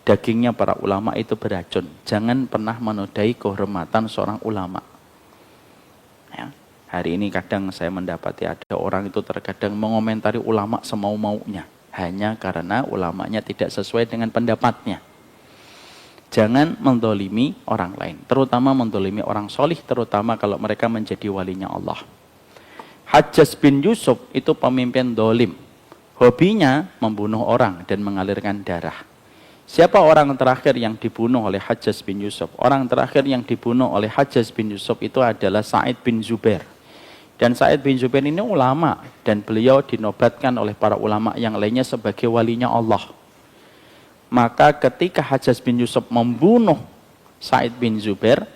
dagingnya para ulama itu beracun. Jangan pernah menodai kehormatan seorang ulama. Ya. Hari ini kadang saya mendapati ada orang itu terkadang mengomentari ulama semau-maunya, hanya karena ulamanya tidak sesuai dengan pendapatnya. Jangan mendolimi orang lain, terutama mendolimi orang solih, terutama kalau mereka menjadi walinya Allah. Hajjaj bin Yusuf itu pemimpin dolim. Hobinya membunuh orang dan mengalirkan darah. Siapa orang terakhir yang dibunuh oleh Hajjaj bin Yusuf? Orang terakhir yang dibunuh oleh Hajjaj bin Yusuf itu adalah Sa'id bin Zubair. Dan Sa'id bin Zubair ini ulama, dan beliau dinobatkan oleh para ulama yang lainnya sebagai walinya Allah. Maka ketika Hajjaj bin Yusuf membunuh Sa'id bin Zubair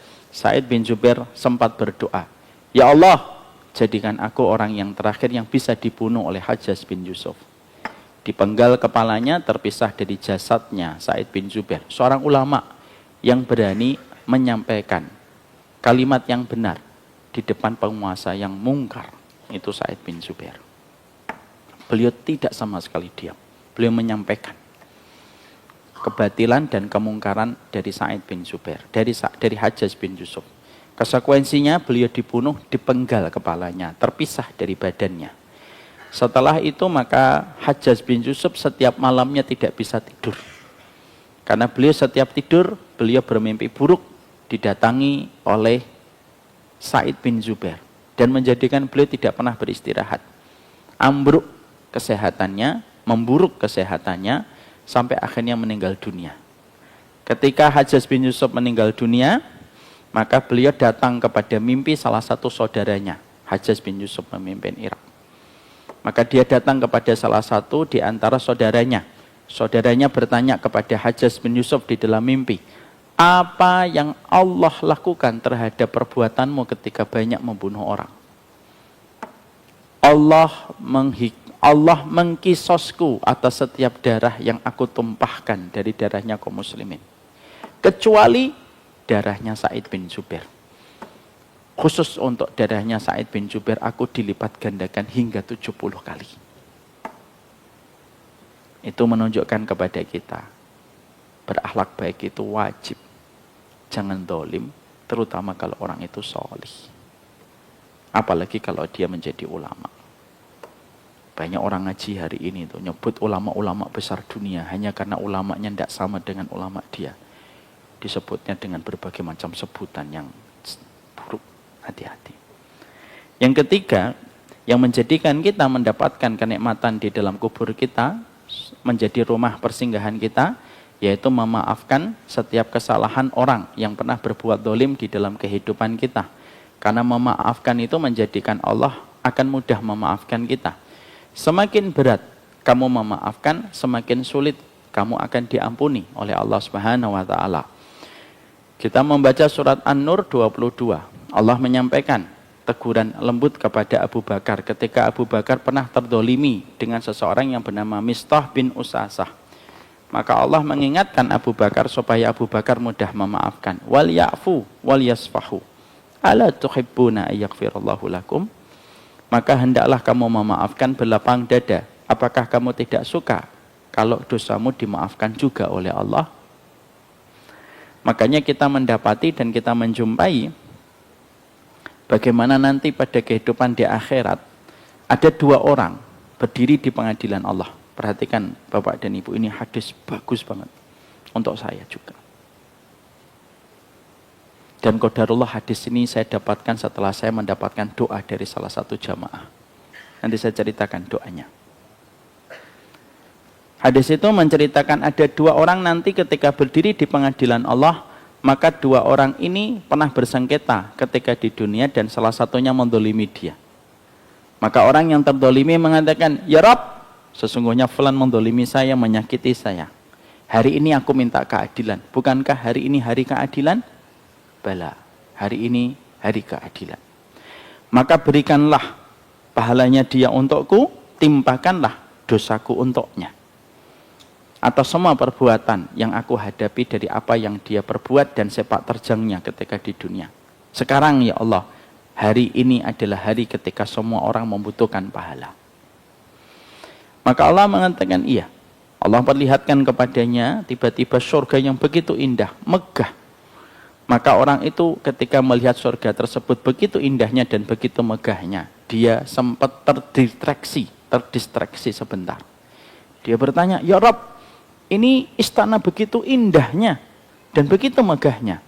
sempat berdoa, "Ya Allah, jadikan aku orang yang terakhir yang bisa dibunuh oleh Hajjaj bin Yusuf." Dipenggal kepalanya, terpisah dari jasadnya Sa'id bin Zubair. Seorang ulama yang berani menyampaikan kalimat yang benar di depan penguasa yang mungkar, itu Sa'id bin Jubair. Beliau tidak sama sekali diam. Beliau menyampaikan kebatilan dan kemungkaran dari Sa'id bin Jubair, dari Hajjaj bin Yusuf. Konsekuensinya beliau dibunuh, dipenggal kepalanya, terpisah dari badannya. Setelah itu maka Hajjaj bin Yusuf setiap malamnya tidak bisa tidur. Karena beliau setiap tidur, beliau bermimpi buruk didatangi oleh Sa'id bin Jubair dan menjadikan beliau tidak pernah beristirahat. Ambruk kesehatannya, memburuk kesehatannya sampai akhirnya meninggal dunia. Ketika Hajjaj bin Yusuf meninggal dunia, maka beliau datang kepada mimpi salah satu saudaranya. Hajjaj bin Yusuf memimpin Irak. Maka dia datang kepada salah satu di antara saudaranya. Saudaranya bertanya kepada Hajjaj bin Yusuf di dalam mimpi, apa yang Allah lakukan terhadap perbuatanmu ketika banyak membunuh orang? Allah mengkisosku atas setiap darah yang aku tumpahkan dari darahnya kaum muslimin. Kecuali darahnya Sa'id bin Jubair. Khusus untuk darahnya Sa'id bin Jubair aku dilipat gandakan hingga 70 kali. Itu menunjukkan kepada kita, berakhlak baik itu wajib. Jangan dolim, terutama kalau orang itu solih. Apalagi kalau dia menjadi ulama. Banyak orang ngaji hari ini tuh nyebut ulama-ulama besar dunia hanya karena ulamanya tidak sama dengan ulama dia. Disebutnya dengan berbagai macam sebutan yang buruk. Hati-hati. Yang ketiga, yang menjadikan kita mendapatkan kenikmatan di dalam kubur kita, menjadi rumah persinggahan kita, yaitu memaafkan setiap kesalahan orang yang pernah berbuat dolim di dalam kehidupan kita. Karena memaafkan itu menjadikan Allah akan mudah memaafkan kita. Semakin berat kamu memaafkan, semakin sulit kamu akan diampuni oleh Allah Subhanahu wa taala. Kita membaca surat An-Nur 22. Allah menyampaikan teguran lembut kepada Abu Bakar ketika Abu Bakar pernah terdolimi dengan seseorang yang bernama Mistah bin Usasah. Maka Allah mengingatkan Abu Bakar supaya Abu Bakar mudah memaafkan. Wal ya'fu wal yasfahu. Ala tuhibbuna ayaghfirallahu lakum? Maka hendaklah kamu memaafkan berlapang dada. Apakah kamu tidak suka kalau dosamu dimaafkan juga oleh Allah? Makanya kita mendapati dan kita menjumpai bagaimana nanti pada kehidupan di akhirat ada dua orang berdiri di pengadilan Allah. Perhatikan Bapak dan Ibu, ini hadis bagus banget untuk saya juga. Dan qadarullah hadis ini saya dapatkan setelah saya mendapatkan doa dari salah satu jamaah. Nanti saya ceritakan doanya. Hadis itu menceritakan ada dua orang nanti ketika berdiri di pengadilan Allah, maka dua orang ini pernah bersengketa ketika di dunia dan salah satunya mendolimi dia. Maka orang yang terdolimi mengatakan, ya Rabb, sesungguhnya fulan mendolimi saya, menyakiti saya. Hari ini aku minta keadilan. Bukankah hari ini hari keadilan? Bala, hari ini hari keadilan. Maka berikanlah pahalanya dia untukku, timpakanlah dosaku untuknya. Atau semua perbuatan yang aku hadapi dari apa yang dia perbuat dan sepak terjangnya ketika di dunia. Sekarang ya Allah, hari ini adalah hari ketika semua orang membutuhkan pahala. Maka Allah mengatakan iya. Allah perlihatkan kepadanya tiba-tiba surga yang begitu indah, megah. Maka orang itu ketika melihat surga tersebut begitu indahnya dan begitu megahnya, dia sempat terdistraksi sebentar. Dia bertanya, ya Rabb, ini istana begitu indahnya dan begitu megahnya.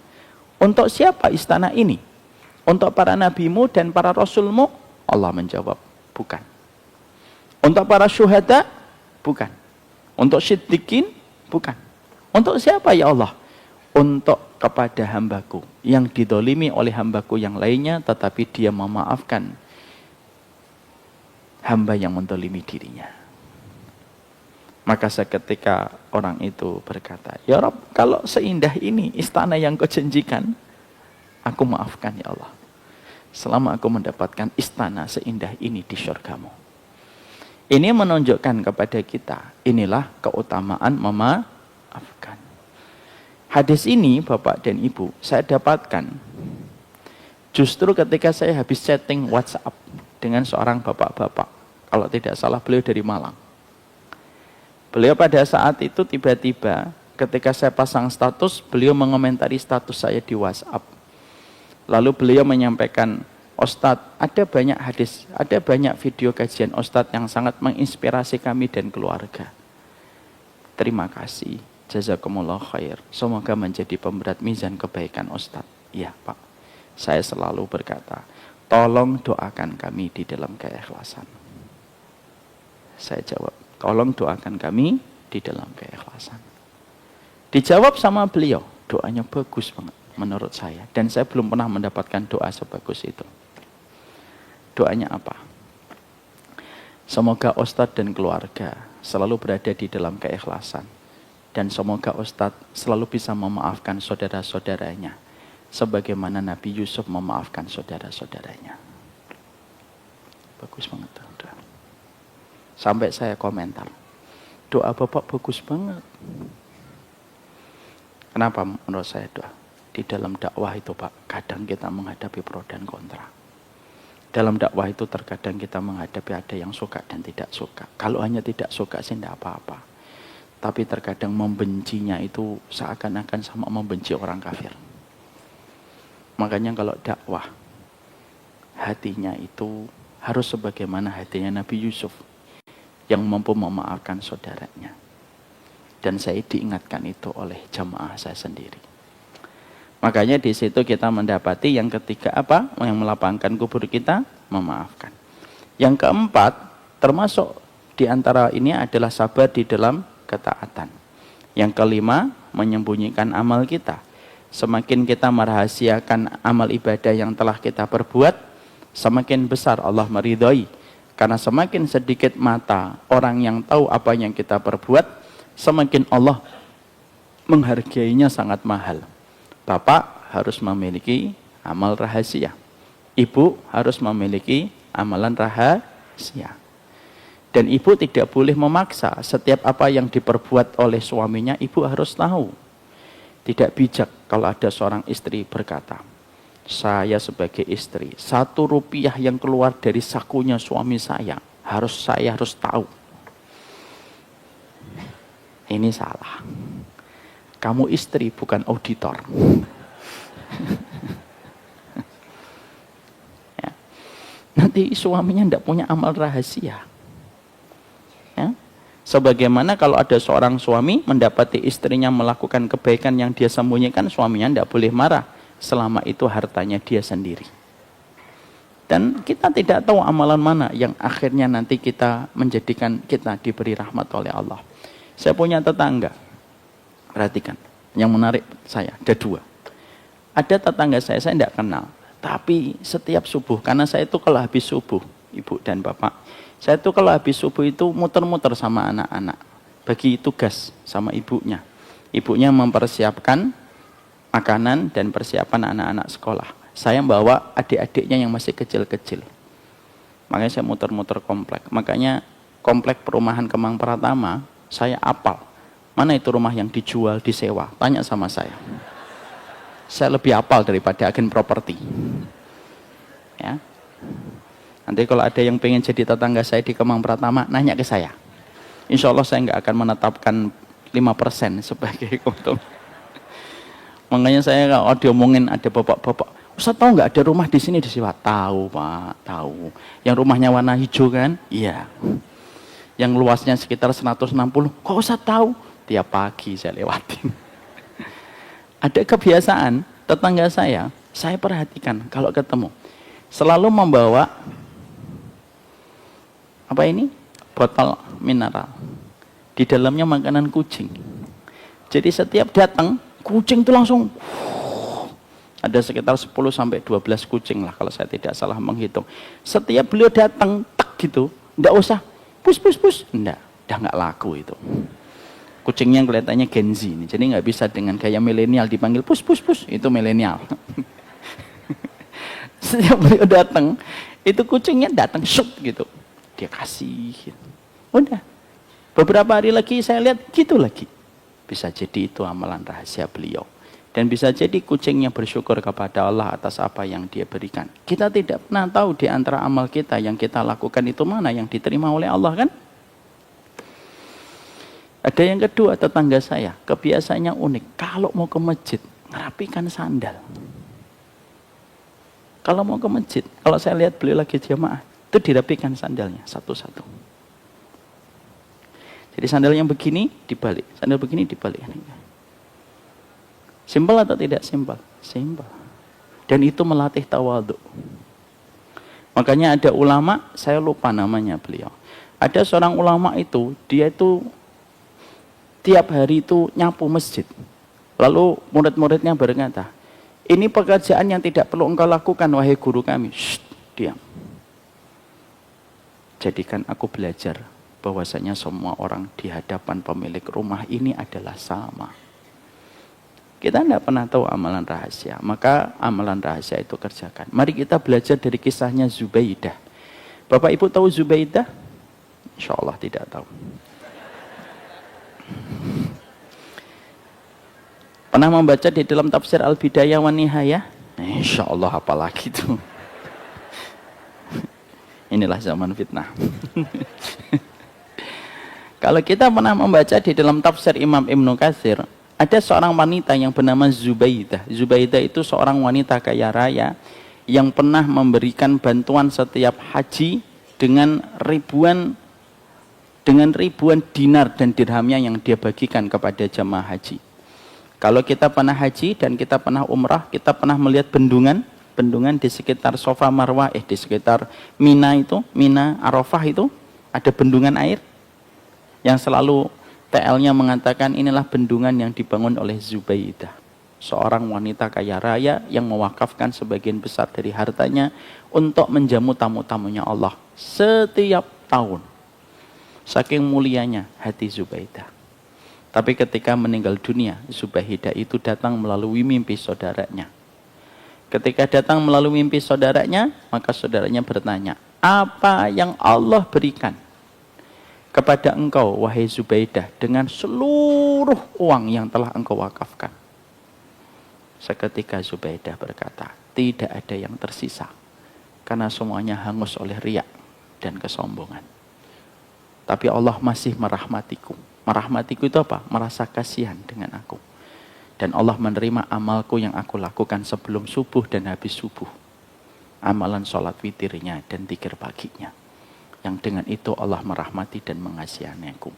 Untuk siapa istana ini? Untuk para nabimu dan para rasulmu? Allah menjawab, bukan. Untuk para syuhada? Bukan. Untuk siddiqin? Bukan. Untuk siapa ya Allah? Untuk kepada hambaku yang didolimi oleh hambaku yang lainnya, tetapi dia memaafkan hamba yang mendolimi dirinya. Maka seketika orang itu berkata, ya Rabb, kalau seindah ini istana yang kau janjikan, aku maafkan ya Allah. Selama aku mendapatkan istana seindah ini di syurgamu. Ini menunjukkan kepada kita, inilah keutamaan memaafkan. Hadis ini Bapak dan Ibu, saya dapatkan Justru ketika saya habis chatting WhatsApp dengan seorang bapak-bapak, kalau tidak salah beliau dari Malang. Beliau pada saat itu tiba-tiba ketika saya pasang status, beliau mengomentari status saya di WhatsApp. Lalu beliau menyampaikan, Ustadz, ada banyak hadis, ada banyak video kajian Ustadz yang sangat menginspirasi kami dan keluarga. Terima kasih, jazakumullah khair. Semoga menjadi pemberat mizan kebaikan Ustadz. Iya Pak, saya selalu berkata, tolong doakan kami di dalam keikhlasan. Saya jawab, tolong doakan kami di dalam keikhlasan. Dijawab sama beliau, doanya bagus banget menurut saya. Dan saya belum pernah mendapatkan doa sebagus itu. Doanya apa? Semoga Ustadz dan keluarga selalu berada di dalam keikhlasan. Dan semoga Ustadz selalu bisa memaafkan saudara-saudaranya. Sebagaimana Nabi Yusuf memaafkan saudara-saudaranya. Bagus banget doa. Sampai saya komentar, doa Bapak bagus banget. Kenapa menurut saya doa? Di dalam dakwah itu Pak, kadang kita menghadapi pro dan kontra. Dalam dakwah itu terkadang kita menghadapi ada yang suka dan tidak suka. Kalau hanya tidak suka sih tidak apa-apa. Tapi terkadang membencinya itu seakan-akan sama membenci orang kafir. Makanya kalau dakwah, hatinya itu harus sebagaimana hatinya Nabi Yusuf yang mampu memaafkan saudaranya. Dan saya diingatkan itu oleh jamaah saya sendiri. Makanya di situ kita mendapati yang ketiga apa? Yang melapangkan kubur kita, memaafkan. Yang keempat, termasuk di antara ini adalah sabar di dalam ketaatan. Yang kelima, menyembunyikan amal kita. Semakin kita merahasiakan amal ibadah yang telah kita perbuat, semakin besar Allah meridhai. Karena semakin sedikit mata orang yang tahu apa yang kita perbuat, semakin Allah menghargainya sangat mahal. Bapak harus memiliki amal rahasia. Ibu harus memiliki amalan rahasia. Dan ibu tidak boleh memaksa. Setiap apa yang diperbuat oleh suaminya, ibu harus tahu. Tidak bijak kalau ada seorang istri berkata, saya sebagai istri, 1 rupiah yang keluar dari sakunya suami saya harus tahu. Ini salah. Kamu istri bukan auditor. Ya. Nanti suaminya tidak punya amal rahasia. Ya. Sebagaimana kalau ada seorang suami mendapati istrinya melakukan kebaikan yang dia sembunyikan, suaminya tidak boleh marah selama itu hartanya dia sendiri. Dan kita tidak tahu amalan mana yang akhirnya nanti kita menjadikan kita diberi rahmat oleh Allah. Saya punya tetangga, perhatikan, yang menarik saya, ada 2. Ada tetangga saya tidak kenal, tapi setiap subuh, karena saya itu kalau habis subuh, ibu dan bapak, saya itu kalau habis subuh itu muter-muter sama anak-anak, bagi tugas sama ibunya. Ibunya mempersiapkan makanan dan persiapan anak-anak sekolah. Saya bawa adik-adiknya yang masih kecil-kecil. Makanya saya muter-muter komplek. Makanya komplek perumahan Kemang Pratama, saya apal. Mana itu rumah yang dijual, disewa? Tanya sama saya. Saya lebih apal daripada agen properti. Ya. Nanti kalau ada yang pengen jadi tetangga saya di Kemang Pratama, nanya ke saya. Insya Allah saya nggak akan menetapkan 5% sebagai keuntungan. Makanya saya kalau diomongin ada bapak-bapak, Ustaz tahu nggak ada rumah di sini disewa? Tahu Pak, tahu. Yang rumahnya warna hijau kan? Iya. Yang luasnya sekitar 160. Kok Ustaz tahu? Tiap pagi saya lewatin. Ada kebiasaan tetangga saya perhatikan kalau ketemu. Selalu membawa apa ini? Botol mineral. Di dalamnya makanan kucing. Jadi setiap datang, kucing itu langsung ada sekitar 10-12 kucing lah kalau saya tidak salah menghitung. Setiap beliau datang, tak gitu, enggak usah pus, enggak, udah nggak laku itu. Kucingnya kelihatannya Gen Z nih, jadi nggak bisa dengan gaya milenial dipanggil pus, itu milenial. Setiap beliau datang, itu kucingnya datang shoot gitu, dia kasih. Gitu. Udah, beberapa hari lagi saya lihat gitu lagi. Bisa jadi itu amalan rahasia beliau. Dan bisa jadi kucingnya bersyukur kepada Allah atas apa yang dia berikan. Kita tidak pernah tahu di antara amal kita yang kita lakukan itu mana yang diterima oleh Allah, kan? Ada yang kedua, tetangga saya, kebiasaannya unik. Kalau mau ke masjid, ngerapikan sandal. Kalau mau ke masjid, kalau saya lihat beliau lagi jamaah, itu dirapikan sandalnya satu-satu. Jadi sandal yang begini dibalik, sandal begini dibalik. Simpel atau tidak simpel? Simpel. Dan itu melatih tawadhu. Makanya ada ulama, saya lupa namanya beliau. Ada seorang ulama itu, dia itu tiap hari itu nyapu masjid. Lalu murid-muridnya berkata, ini pekerjaan yang tidak perlu engkau lakukan, wahai guru kami. Shh, diam. Jadikan aku belajar bahwasanya semua orang di hadapan pemilik rumah ini adalah sama. Kita tidak pernah tahu amalan rahasia, maka amalan rahasia itu kerjakan. Mari kita belajar dari kisahnya Zubaidah. Bapak Ibu tahu Zubaidah? Insya Allah tidak tahu. Pernah membaca di dalam tafsir Al-Bidayah wa Nihayah? Insya Allah apalagi itu. Inilah zaman fitnah. Kalau kita pernah membaca di dalam tafsir Imam Ibnu Katsir, ada seorang wanita yang bernama Zubaidah. Zubaidah itu seorang wanita kaya raya yang pernah memberikan bantuan setiap haji dengan ribuan dinar dan dirhamnya yang dia bagikan kepada jamaah haji. Kalau kita pernah haji dan kita pernah umrah, kita pernah melihat bendungan di sekitar Safa Marwah, di sekitar Mina itu, Mina Arafah itu, ada bendungan air yang selalu TL-nya mengatakan inilah bendungan yang dibangun oleh Zubaidah, seorang wanita kaya raya yang mewakafkan sebagian besar dari hartanya untuk menjamu tamu-tamunya Allah setiap tahun. Saking mulianya hati Zubaidah. Tapi ketika meninggal dunia, Zubaidah itu datang melalui mimpi saudaranya. Ketika datang melalui mimpi saudaranya, maka saudaranya bertanya, apa yang Allah berikan kepada engkau, wahai Zubaidah, dengan seluruh uang yang telah engkau wakafkan? Seketika Zubaidah berkata, tidak ada yang tersisa, karena semuanya hangus oleh riya dan kesombongan. Tapi Allah masih merahmatiku. Merahmatiku itu apa? Merasa kasihan dengan aku. Dan Allah menerima amalku yang aku lakukan sebelum subuh dan habis subuh. Amalan sholat witirnya dan zikir paginya. Yang dengan itu Allah merahmati dan mengasihani aku.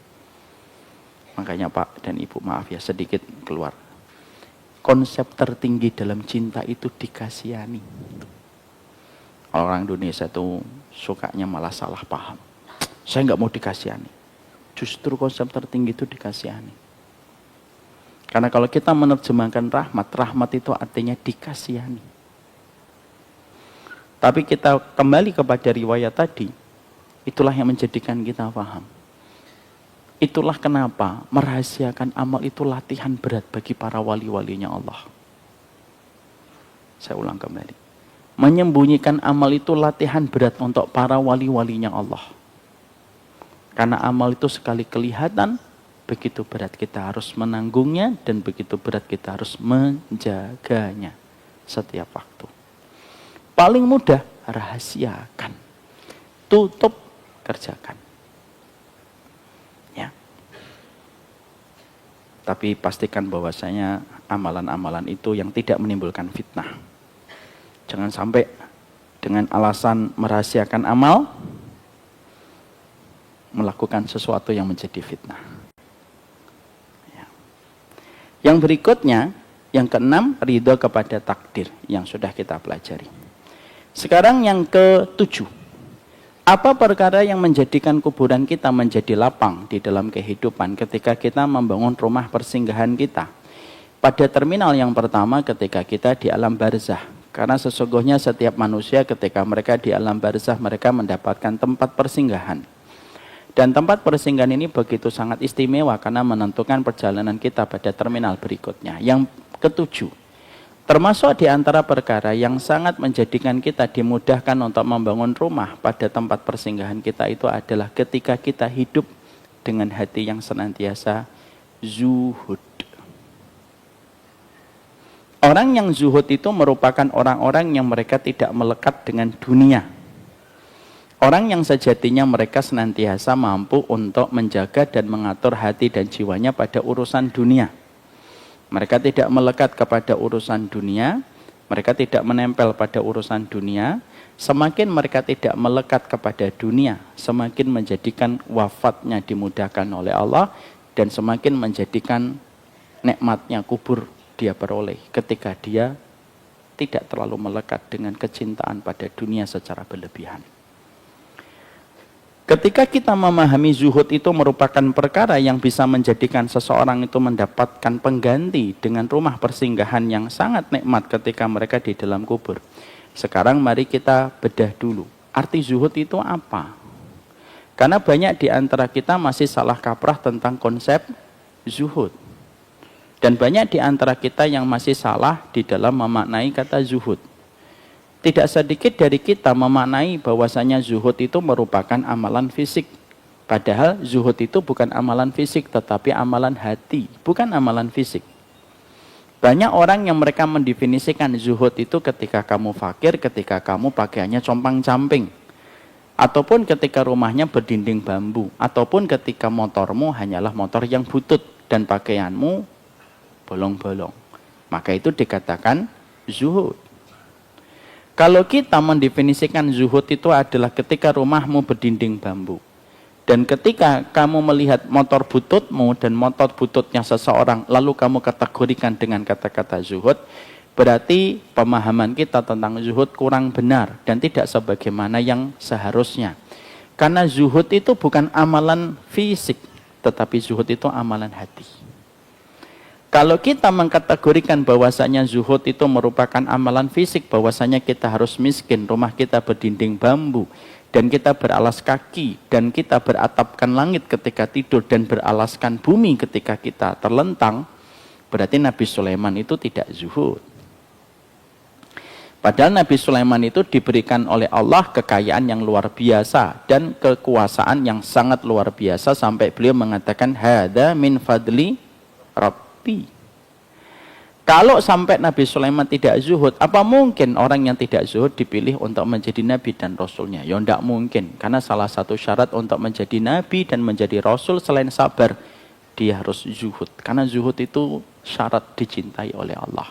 Makanya Pak dan Ibu, maaf ya sedikit keluar. Konsep tertinggi dalam cinta itu dikasihani. Orang Indonesia itu sukanya malah salah paham. Saya nggak mau dikasihani. Justru konsep tertinggi itu dikasihani. Karena kalau kita menerjemahkan rahmat, rahmat itu artinya dikasihani. Tapi kita kembali kepada riwayat tadi, itulah yang menjadikan kita paham. Itulah kenapa merahasiakan amal itu latihan berat bagi para wali-walinya Allah. Saya ulang kembali. Menyembunyikan amal itu latihan berat untuk para wali-walinya Allah. Karena amal itu sekali kelihatan, begitu berat kita harus menanggungnya dan begitu berat kita harus menjaganya setiap waktu. Paling mudah, rahasiakan. Tutup, kerjakan. Ya. Tapi pastikan bahwasanya amalan-amalan itu yang tidak menimbulkan fitnah. Jangan sampai dengan alasan merahasiakan amal, melakukan sesuatu yang menjadi fitnah. Ya. Yang berikutnya, yang keenam, ridho kepada takdir yang sudah kita pelajari. Sekarang yang ketujuh, apa perkara yang menjadikan kuburan kita menjadi lapang di dalam kehidupan ketika kita membangun rumah persinggahan kita? Pada terminal yang pertama ketika kita di alam barzah. Karena sesungguhnya setiap manusia ketika mereka di alam barzah, mereka mendapatkan tempat persinggahan. Dan tempat persinggahan ini begitu sangat istimewa karena menentukan perjalanan kita pada terminal berikutnya. Yang ketujuh, termasuk di antara perkara yang sangat menjadikan kita dimudahkan untuk membangun rumah pada tempat persinggahan kita itu adalah ketika kita hidup dengan hati yang senantiasa zuhud. Orang yang zuhud itu merupakan orang-orang yang mereka tidak melekat dengan dunia. Orang yang sejatinya mereka senantiasa mampu untuk menjaga dan mengatur hati dan jiwanya pada urusan dunia. Mereka tidak melekat kepada urusan dunia, mereka tidak menempel pada urusan dunia. Semakin mereka tidak melekat kepada dunia, semakin menjadikan wafatnya dimudahkan oleh Allah dan semakin menjadikan nikmatnya kubur dia peroleh ketika dia tidak terlalu melekat dengan kecintaan pada dunia secara berlebihan. Ketika kita memahami zuhud itu merupakan perkara yang bisa menjadikan seseorang itu mendapatkan pengganti dengan rumah persinggahan yang sangat nikmat ketika mereka di dalam kubur. Sekarang mari kita bedah dulu. Arti zuhud itu apa? Karena banyak di antara kita masih salah kaprah tentang konsep zuhud. Dan banyak di antara kita yang masih salah di dalam memaknai kata zuhud. Tidak sedikit dari kita memaknai bahwasanya zuhud itu merupakan amalan fisik. Padahal zuhud itu bukan amalan fisik, tetapi amalan hati, bukan amalan fisik. Banyak orang yang mereka mendefinisikan zuhud itu ketika kamu fakir, ketika kamu pakaiannya compang-camping. Ataupun ketika rumahnya berdinding bambu. Ataupun ketika motormu hanyalah motor yang butut dan pakaianmu bolong-bolong. Maka itu dikatakan zuhud. Kalau kita mendefinisikan zuhud itu adalah ketika rumahmu berdinding bambu. Dan ketika kamu melihat motor bututmu dan motor bututnya seseorang, lalu kamu kategorikan dengan kata-kata zuhud, berarti pemahaman kita tentang zuhud kurang benar dan tidak sebagaimana yang seharusnya. Karena zuhud itu bukan amalan fisik, tetapi zuhud itu amalan hati. Kalau kita mengkategorikan bahwasanya zuhud itu merupakan amalan fisik, bahwasanya kita harus miskin, rumah kita berdinding bambu, dan kita beralas kaki, dan kita beratapkan langit ketika tidur, dan beralaskan bumi ketika kita terlentang, berarti Nabi Sulaiman itu tidak zuhud. Padahal Nabi Sulaiman itu diberikan oleh Allah kekayaan yang luar biasa, dan kekuasaan yang sangat luar biasa, sampai beliau mengatakan, Hada min fadli Rabbi. Kalau sampai Nabi Sulaiman tidak zuhud, apa mungkin orang yang tidak zuhud dipilih untuk menjadi Nabi dan Rasulnya? Ya tidak mungkin, karena salah satu syarat untuk menjadi Nabi dan menjadi Rasul selain sabar, dia harus zuhud. Karena zuhud itu syarat dicintai oleh Allah.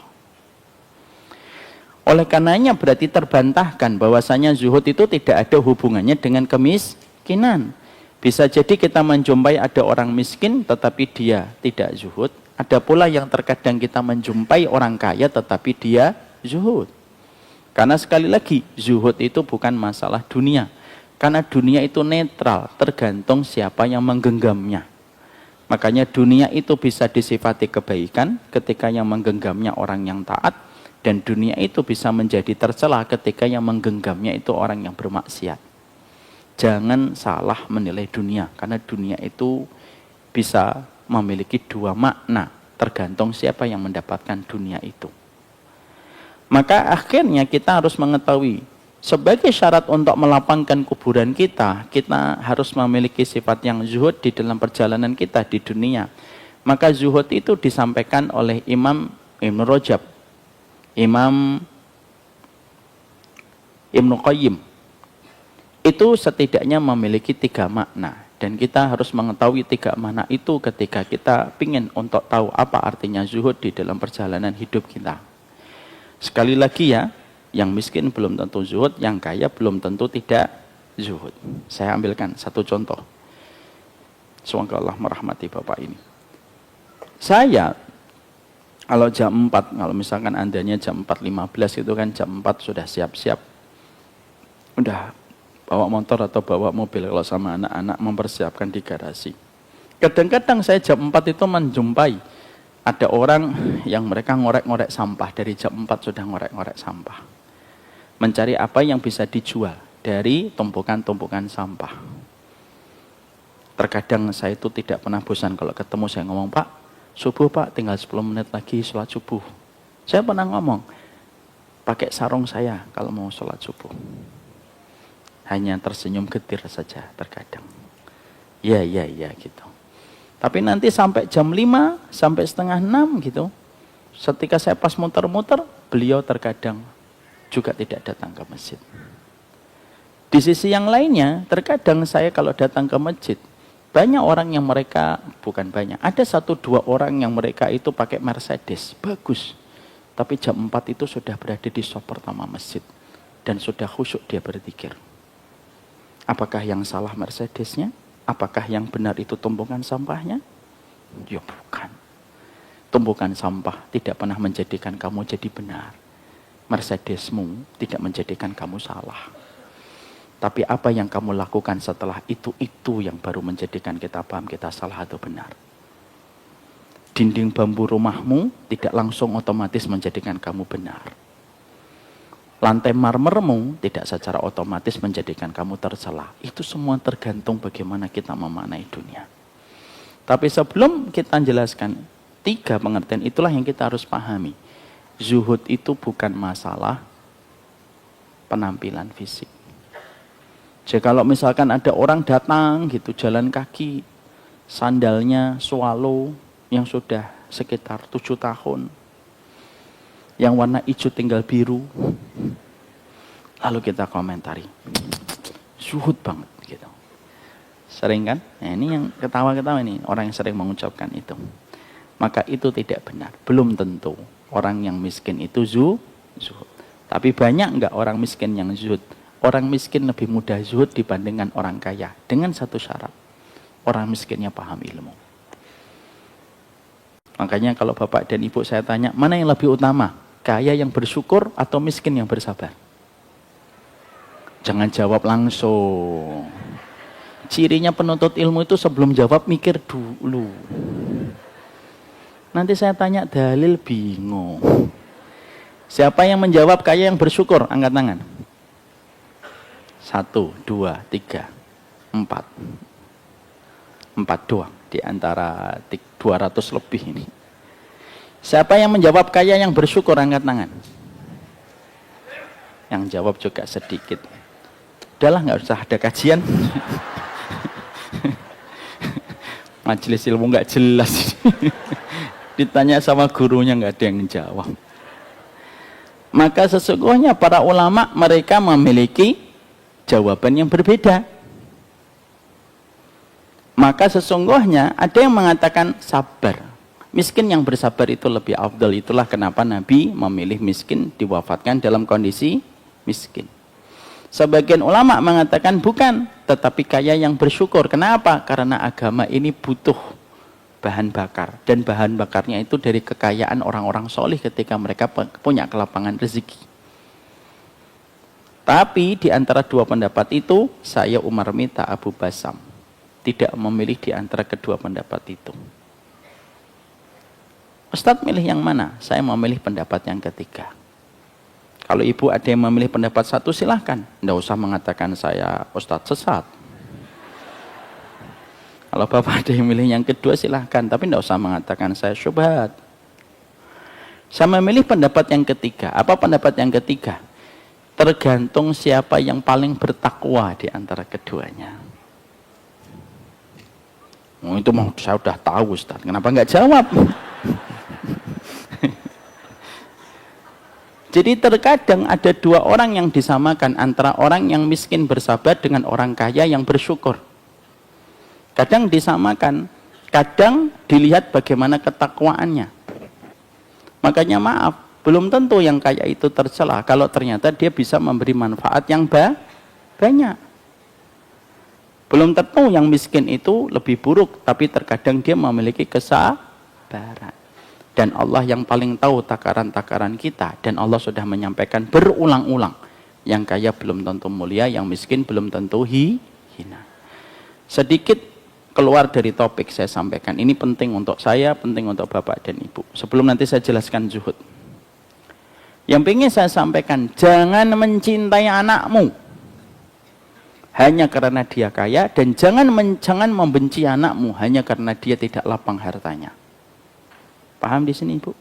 Oleh karenanya berarti terbantahkan bahwasanya zuhud itu tidak ada hubungannya dengan kemiskinan. Bisa jadi kita menjumpai ada orang miskin tetapi dia tidak zuhud. Ada pula yang terkadang kita menjumpai orang kaya tetapi dia zuhud. Karena sekali lagi, zuhud itu bukan masalah dunia. Karena dunia itu netral, tergantung siapa yang menggenggamnya. Makanya dunia itu bisa disifati kebaikan ketika yang menggenggamnya orang yang taat. Dan dunia itu bisa menjadi tercela ketika yang menggenggamnya itu orang yang bermaksiat. Jangan salah menilai dunia, karena dunia itu bisa memiliki dua makna, tergantung siapa yang mendapatkan dunia itu. Maka akhirnya kita harus mengetahui, sebagai syarat untuk melapangkan kuburan kita, kita harus memiliki sifat yang zuhud di dalam perjalanan kita di dunia. Maka zuhud itu disampaikan oleh Imam Ibn Rajab, Imam Ibnu Qayyim. Itu setidaknya memiliki 3 makna. Dan kita harus mengetahui 3 makna itu ketika kita ingin untuk tahu apa artinya zuhud di dalam perjalanan hidup kita. Sekali lagi ya, yang miskin belum tentu zuhud, yang kaya belum tentu tidak zuhud. Saya ambilkan satu contoh. Semoga Allah merahmati Bapak ini. Saya, kalau jam 4, kalau misalkan andanya jam 4.15 itu kan jam 4 sudah siap-siap. Udah bawa motor atau bawa mobil kalau sama anak-anak mempersiapkan di garasi. Kadang-kadang saya jam 4 itu menjumpai ada orang yang mereka ngorek-ngorek sampah, dari jam 4 sudah ngorek-ngorek sampah. Mencari apa yang bisa dijual dari tumpukan-tumpukan sampah. Terkadang saya itu tidak pernah bosan kalau ketemu saya ngomong, Pak, subuh Pak, tinggal 10 menit lagi sholat subuh. Saya pernah ngomong, pakai sarung saya kalau mau sholat subuh. Hanya tersenyum getir saja terkadang. Ya gitu. Tapi nanti sampai jam 5, sampai setengah 6 gitu. Ketika saya pas muter-muter, beliau terkadang juga tidak datang ke masjid. Di sisi yang lainnya, terkadang saya kalau datang ke masjid, banyak orang yang mereka, bukan banyak, ada 1-2 orang yang mereka itu pakai Mercedes, bagus. Tapi jam 4 itu sudah berada di sop pertama masjid. Dan sudah khusyuk dia berzikir. Apakah yang salah Mercedesnya? Apakah yang benar itu tumpukan sampahnya? Ya bukan. Tumpukan sampah tidak pernah menjadikan kamu jadi benar. Mercedesmu tidak menjadikan kamu salah. Tapi apa yang kamu lakukan setelah itu yang baru menjadikan kita paham kita salah atau benar. Dinding bambu rumahmu tidak langsung otomatis menjadikan kamu benar. Lantai marmermu tidak secara otomatis menjadikan kamu tercela. Itu semua tergantung bagaimana kita memaknai dunia. Tapi sebelum kita jelaskan 3 pengertian, itulah yang kita harus pahami. Zuhud itu bukan masalah penampilan fisik. Jadi kalau misalkan ada orang datang gitu jalan kaki, sandalnya swallow yang sudah sekitar 7 tahun, yang warna hijau tinggal biru, lalu kita komentari, zuhud banget gitu. Sering kan? Nah, ini yang ketawa-ketawa ini, orang yang sering mengucapkan itu. Maka itu tidak benar, belum tentu orang yang miskin itu zuhud. Tapi banyak enggak orang miskin yang zuhud? Orang miskin lebih mudah zuhud dibandingkan orang kaya. Dengan satu syarat. Orang miskinnya paham ilmu. Makanya kalau bapak dan ibu saya tanya, mana yang lebih utama? Kaya yang bersyukur atau miskin yang bersabar? Jangan jawab langsung. Cirinya penuntut ilmu itu sebelum jawab mikir dulu. Nanti saya tanya dalil bingung. Siapa yang menjawab kaya yang bersyukur? Angkat tangan. 1, 2, 3, 4. 4 doang di antara 200 lebih ini. Siapa yang menjawab kaya yang bersyukur? Angkat tangan. Yang jawab juga sedikit. Udahlah, nggak usah ada kajian. Majelis ilmu nggak jelas. Ditanya sama gurunya nggak ada yang jawab. Maka sesungguhnya para ulama mereka memiliki jawaban yang berbeda. Maka sesungguhnya ada yang mengatakan sabar. Miskin yang bersabar itu lebih afdal. Itulah kenapa Nabi memilih miskin diwafatkan dalam kondisi miskin. Sebagian ulama mengatakan bukan, tetapi kaya yang bersyukur. Kenapa? Karena agama ini butuh bahan bakar. Dan bahan bakarnya itu dari kekayaan orang-orang solih ketika mereka punya kelapangan rezeki. Tapi di antara 2 pendapat itu, saya Umar Mita Abu Basam tidak memilih di antara kedua pendapat itu. Ustadz milih yang mana? Saya memilih pendapat yang ketiga. Kalau ibu ada yang memilih pendapat 1, silahkan. Tidak usah mengatakan saya Ustadz sesat. Kalau bapak ada yang milih yang kedua, silahkan. Tapi tidak usah mengatakan saya syubhat. Saya memilih pendapat yang ketiga. Apa pendapat yang ketiga? Tergantung siapa yang paling bertakwa di antara keduanya. Oh, itu mau saya sudah tahu Ustaz. Kenapa nggak jawab? Jadi terkadang ada 2 orang yang disamakan antara orang yang miskin bersabar dengan orang kaya yang bersyukur. Kadang disamakan, kadang dilihat bagaimana ketakwaannya. Makanya maaf, belum tentu yang kaya itu tercela kalau ternyata dia bisa memberi manfaat yang banyak. Belum tentu yang miskin itu lebih buruk, tapi terkadang dia memiliki kesabaran. Dan Allah yang paling tahu takaran-takaran kita. Dan Allah sudah menyampaikan berulang-ulang. Yang kaya belum tentu mulia, yang miskin belum tentu hina. Sedikit keluar dari topik saya sampaikan. Ini penting untuk saya, penting untuk bapak dan ibu. Sebelum nanti saya jelaskan zuhud. Yang ingin saya sampaikan, jangan mencintai anakmu hanya karena dia kaya, dan jangan membenci anakmu hanya karena dia tidak lapang hartanya. Paham di sini, Ibu?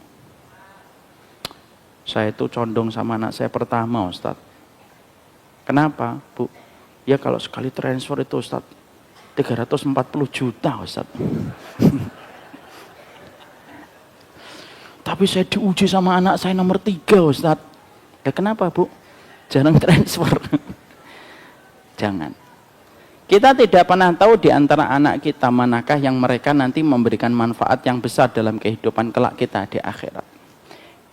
Saya itu condong sama anak saya pertama, Ustaz. Kenapa, Bu? Ya kalau sekali transfer itu, Ustaz, 340 juta, Ustaz. Tapi Tapi saya diuji sama anak saya nomor 3 Ustadz. Ya kenapa Bu? Jarang transfer. Jangan. Kita tidak pernah tahu di antara anak kita manakah yang mereka nanti memberikan manfaat yang besar dalam kehidupan kelak kita di akhirat.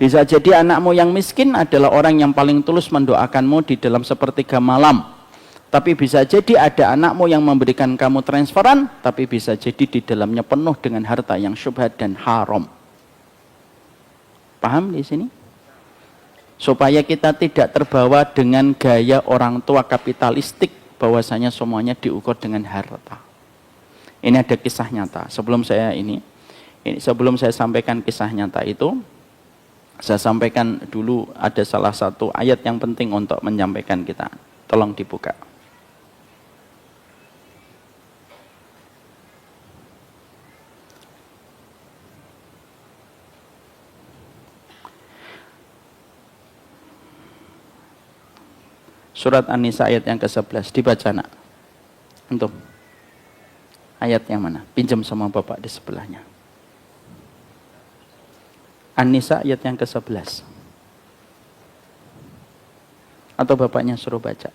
Bisa jadi anakmu yang miskin adalah orang yang paling tulus mendoakanmu di dalam sepertiga malam. Tapi bisa jadi ada anakmu yang memberikan kamu transferan, tapi bisa jadi di dalamnya penuh dengan harta yang syubhat dan haram. Paham di sini? Supaya kita tidak terbawa dengan gaya orang tua kapitalistik, bahwasanya semuanya diukur dengan harta. Ini ada kisah nyata. Sebelum saya sampaikan kisah nyata itu, saya sampaikan dulu ada salah satu ayat yang penting untuk menyampaikan kita. Tolong dibuka. Surat An-Nisa ayat yang ke-11, dibaca nak. Untuk ayat yang mana? Pinjam sama bapak di sebelahnya. An-Nisa ayat yang ke-11. Atau bapaknya suruh baca.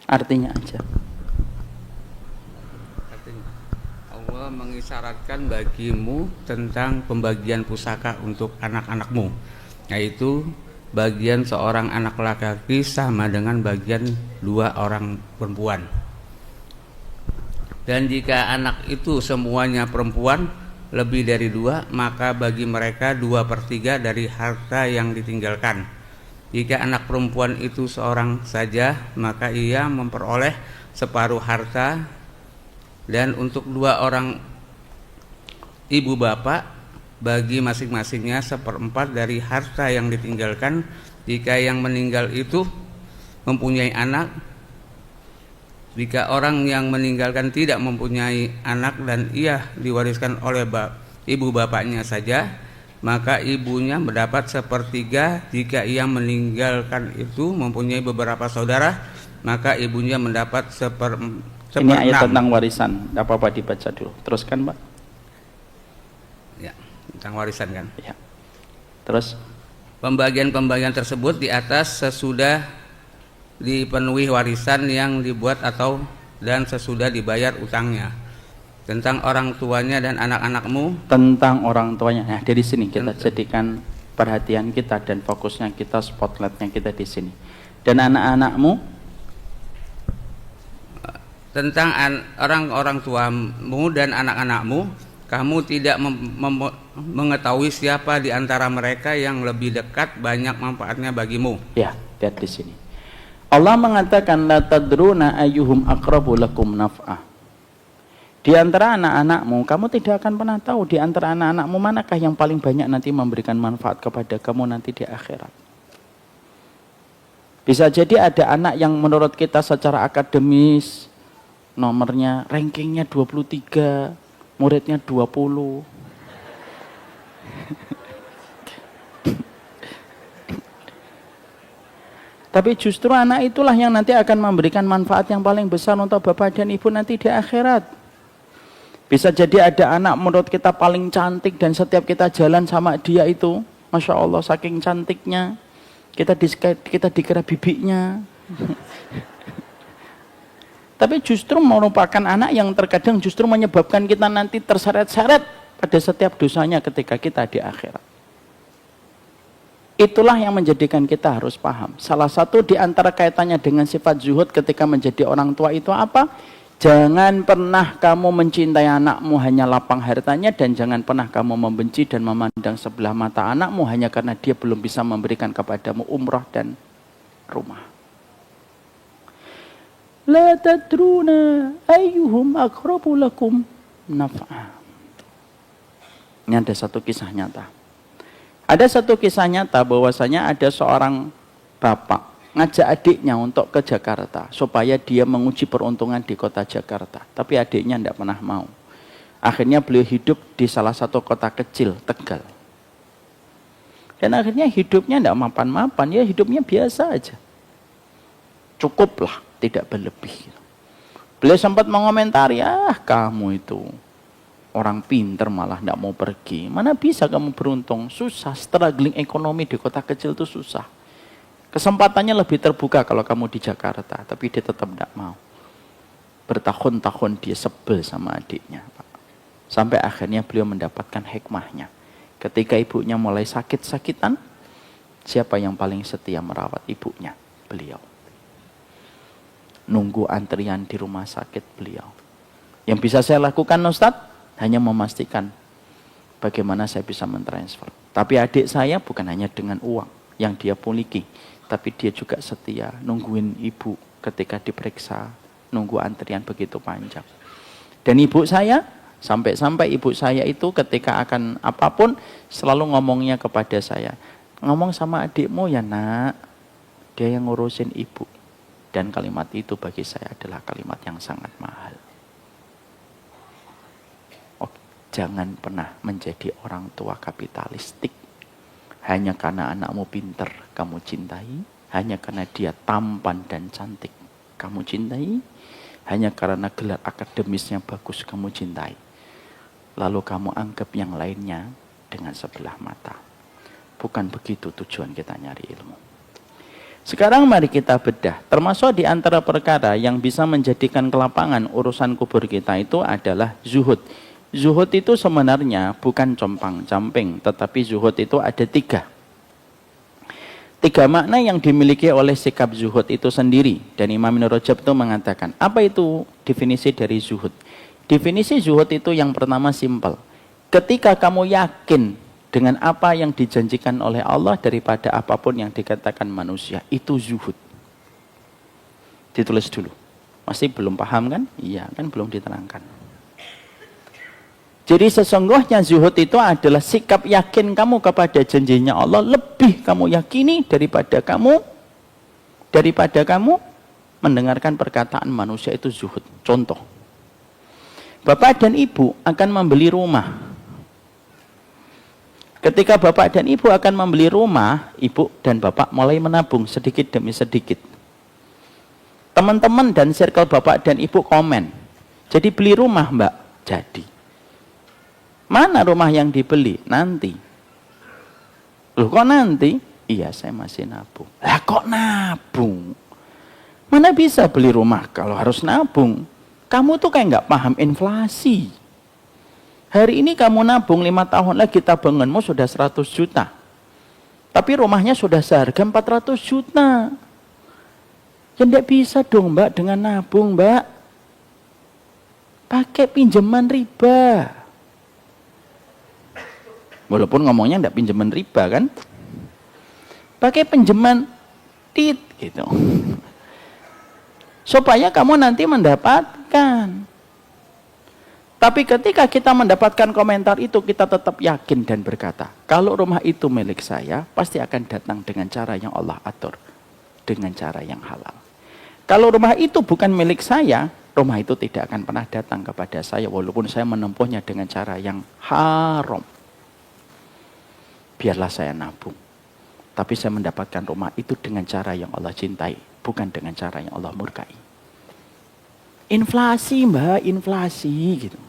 Artinya aja. Allah mengisyaratkan bagimu tentang pembagian pusaka untuk anak-anakmu, yaitu bagian seorang anak laki-laki sama dengan bagian 2 orang perempuan. Dan jika anak itu semuanya perempuan lebih dari 2, maka bagi mereka 2/3 dari harta yang ditinggalkan. Jika anak perempuan itu seorang saja, maka ia memperoleh separuh harta. Dan untuk 2 orang ibu bapak, bagi masing-masingnya 1/4 dari harta yang ditinggalkan. Jika yang meninggal itu mempunyai anak, jika orang yang meninggalkan tidak mempunyai anak dan ia diwariskan oleh ibu bapaknya saja, maka ibunya mendapat 1/3. Jika ia meninggalkan itu mempunyai beberapa saudara, maka ibunya mendapat 1/6. Ini ayat tentang warisan. Apa-apa dibaca dulu. Teruskan, Pak. Ya, tentang warisan kan. Ya. Terus pembagian-pembagian tersebut di atas sesudah dipenuhi warisan yang dibuat dan sesudah dibayar utangnya. Tentang orang tuanya dan anak-anakmu. Tentang orang tuanya. Nah, dari sini kita jadikan perhatian kita dan fokusnya kita, spotlightnya kita di sini. Dan anak-anakmu. Tentang orang tuamu dan anak-anakmu, kamu tidak mengetahui siapa di antara mereka yang lebih dekat banyak manfaatnya bagimu. Ya, lihat di sini. Allah mengatakan la tadruna ayyuhum aqrabu lakum naf'ah. Di antara anak-anakmu, kamu tidak akan pernah tahu di antara anak-anakmu manakah yang paling banyak nanti memberikan manfaat kepada kamu nanti di akhirat. Bisa jadi ada anak yang menurut kita secara akademis nomornya, rankingnya 23, muridnya 20. Tapi justru anak itulah yang nanti akan memberikan manfaat yang paling besar untuk bapak dan ibu nanti di akhirat. Bisa jadi ada anak menurut kita paling cantik dan setiap kita jalan sama dia itu, Masya Allah saking cantiknya, kita dikira bibinya. Tapi justru merupakan anak yang terkadang justru menyebabkan kita nanti terseret-seret pada setiap dosanya ketika kita di akhirat. Itulah yang menjadikan kita harus paham. Salah satu di antara kaitannya dengan sifat zuhud ketika menjadi orang tua itu apa? Jangan pernah kamu mencintai anakmu hanya lapang hartanya, dan jangan pernah kamu membenci dan memandang sebelah mata anakmu hanya karena dia belum bisa memberikan kepadamu umrah dan rumah. La tadruna ayyuhum aqrabu lakum naf'a. Ini ada satu kisah nyata. Ada satu kisah nyata bahwasanya ada seorang bapak ngajak adiknya untuk ke Jakarta supaya dia menguji peruntungan di kota Jakarta. Tapi adiknya tidak pernah mau. Akhirnya beliau hidup di salah satu kota kecil, Tegal. Dan akhirnya hidupnya tidak mapan-mapan, ya hidupnya biasa aja. Cukuplah, tidak berlebih. Beliau sempat mengomentari, kamu itu Orang pinter malah tidak mau pergi. Mana bisa kamu beruntung? Susah, struggling ekonomi di kota kecil itu susah. Kesempatannya lebih terbuka kalau kamu di Jakarta, tapi dia tetap tidak mau. Bertahun-tahun dia sebel sama adiknya, Pak. Sampai akhirnya beliau mendapatkan hikmahnya. Ketika ibunya mulai sakit-sakitan, siapa yang paling setia merawat ibunya? Beliau. Nunggu antrian di rumah sakit beliau. Yang bisa saya lakukan, Ustadz, hanya memastikan bagaimana saya bisa mentransfer. Tapi adik saya bukan hanya dengan uang yang dia miliki, tapi dia juga setia nungguin ibu ketika diperiksa, nunggu antrian begitu panjang. Dan ibu saya, sampai-sampai ibu saya itu ketika akan apapun selalu ngomongnya kepada saya, ngomong sama adikmu ya nak, dia yang ngurusin ibu. Dan kalimat itu bagi saya adalah kalimat yang sangat mahal. Jangan pernah menjadi orang tua kapitalistik. Hanya karena anakmu pinter, kamu cintai. Hanya karena dia tampan dan cantik, kamu cintai. Hanya karena gelar akademisnya bagus, kamu cintai. Lalu kamu anggap yang lainnya dengan sebelah mata. Bukan begitu tujuan kita nyari ilmu. Sekarang mari kita bedah. Termasuk di antara perkara yang bisa menjadikan kelapangan urusan kubur kita itu adalah zuhud. Zuhud itu sebenarnya bukan compang-camping, tetapi zuhud itu ada tiga. Tiga makna yang dimiliki oleh sikap zuhud itu sendiri. Dan Imam Ibnu Rajab itu mengatakan, apa itu definisi dari zuhud? Definisi zuhud itu yang pertama simpel. Ketika kamu yakin dengan apa yang dijanjikan oleh Allah daripada apapun yang dikatakan manusia, itu zuhud. Ditulis dulu. Masih belum paham kan? Iya, kan belum diterangkan. Jadi sesungguhnya zuhud itu adalah sikap yakin kamu kepada janjinya Allah, lebih kamu yakini daripada kamu mendengarkan perkataan manusia, itu zuhud. Contoh, bapak dan ibu akan membeli rumah. Ketika bapak dan ibu akan membeli rumah, ibu dan bapak mulai menabung sedikit demi sedikit. Teman-teman dan circle bapak dan ibu komen, jadi beli rumah mbak? Jadi. Mana rumah yang dibeli? Nanti. Loh kok nanti? Iya, saya masih nabung. Lah kok nabung? Mana bisa beli rumah kalau harus nabung? Kamu tuh kayak nggak paham inflasi. Hari ini kamu nabung 5 tahun lagi tabunganmu sudah 100 juta. Tapi rumahnya sudah seharga 400 juta. Ya enggak bisa dong mbak dengan nabung mbak. Pakai pinjaman riba. Walaupun ngomongnya enggak pinjaman riba kan. Pakai pinjaman tit gitu. Supaya kamu nanti mendapatkan. Tapi ketika kita mendapatkan komentar itu, kita tetap yakin dan berkata, kalau rumah itu milik saya, pasti akan datang dengan cara yang Allah atur. Dengan cara yang halal. Kalau rumah itu bukan milik saya, rumah itu tidak akan pernah datang kepada saya, walaupun saya menempuhnya dengan cara yang haram. Biarlah saya nabung. Tapi saya mendapatkan rumah itu dengan cara yang Allah cintai, bukan dengan cara yang Allah murkai. Inflasi mbak, inflasi gitu.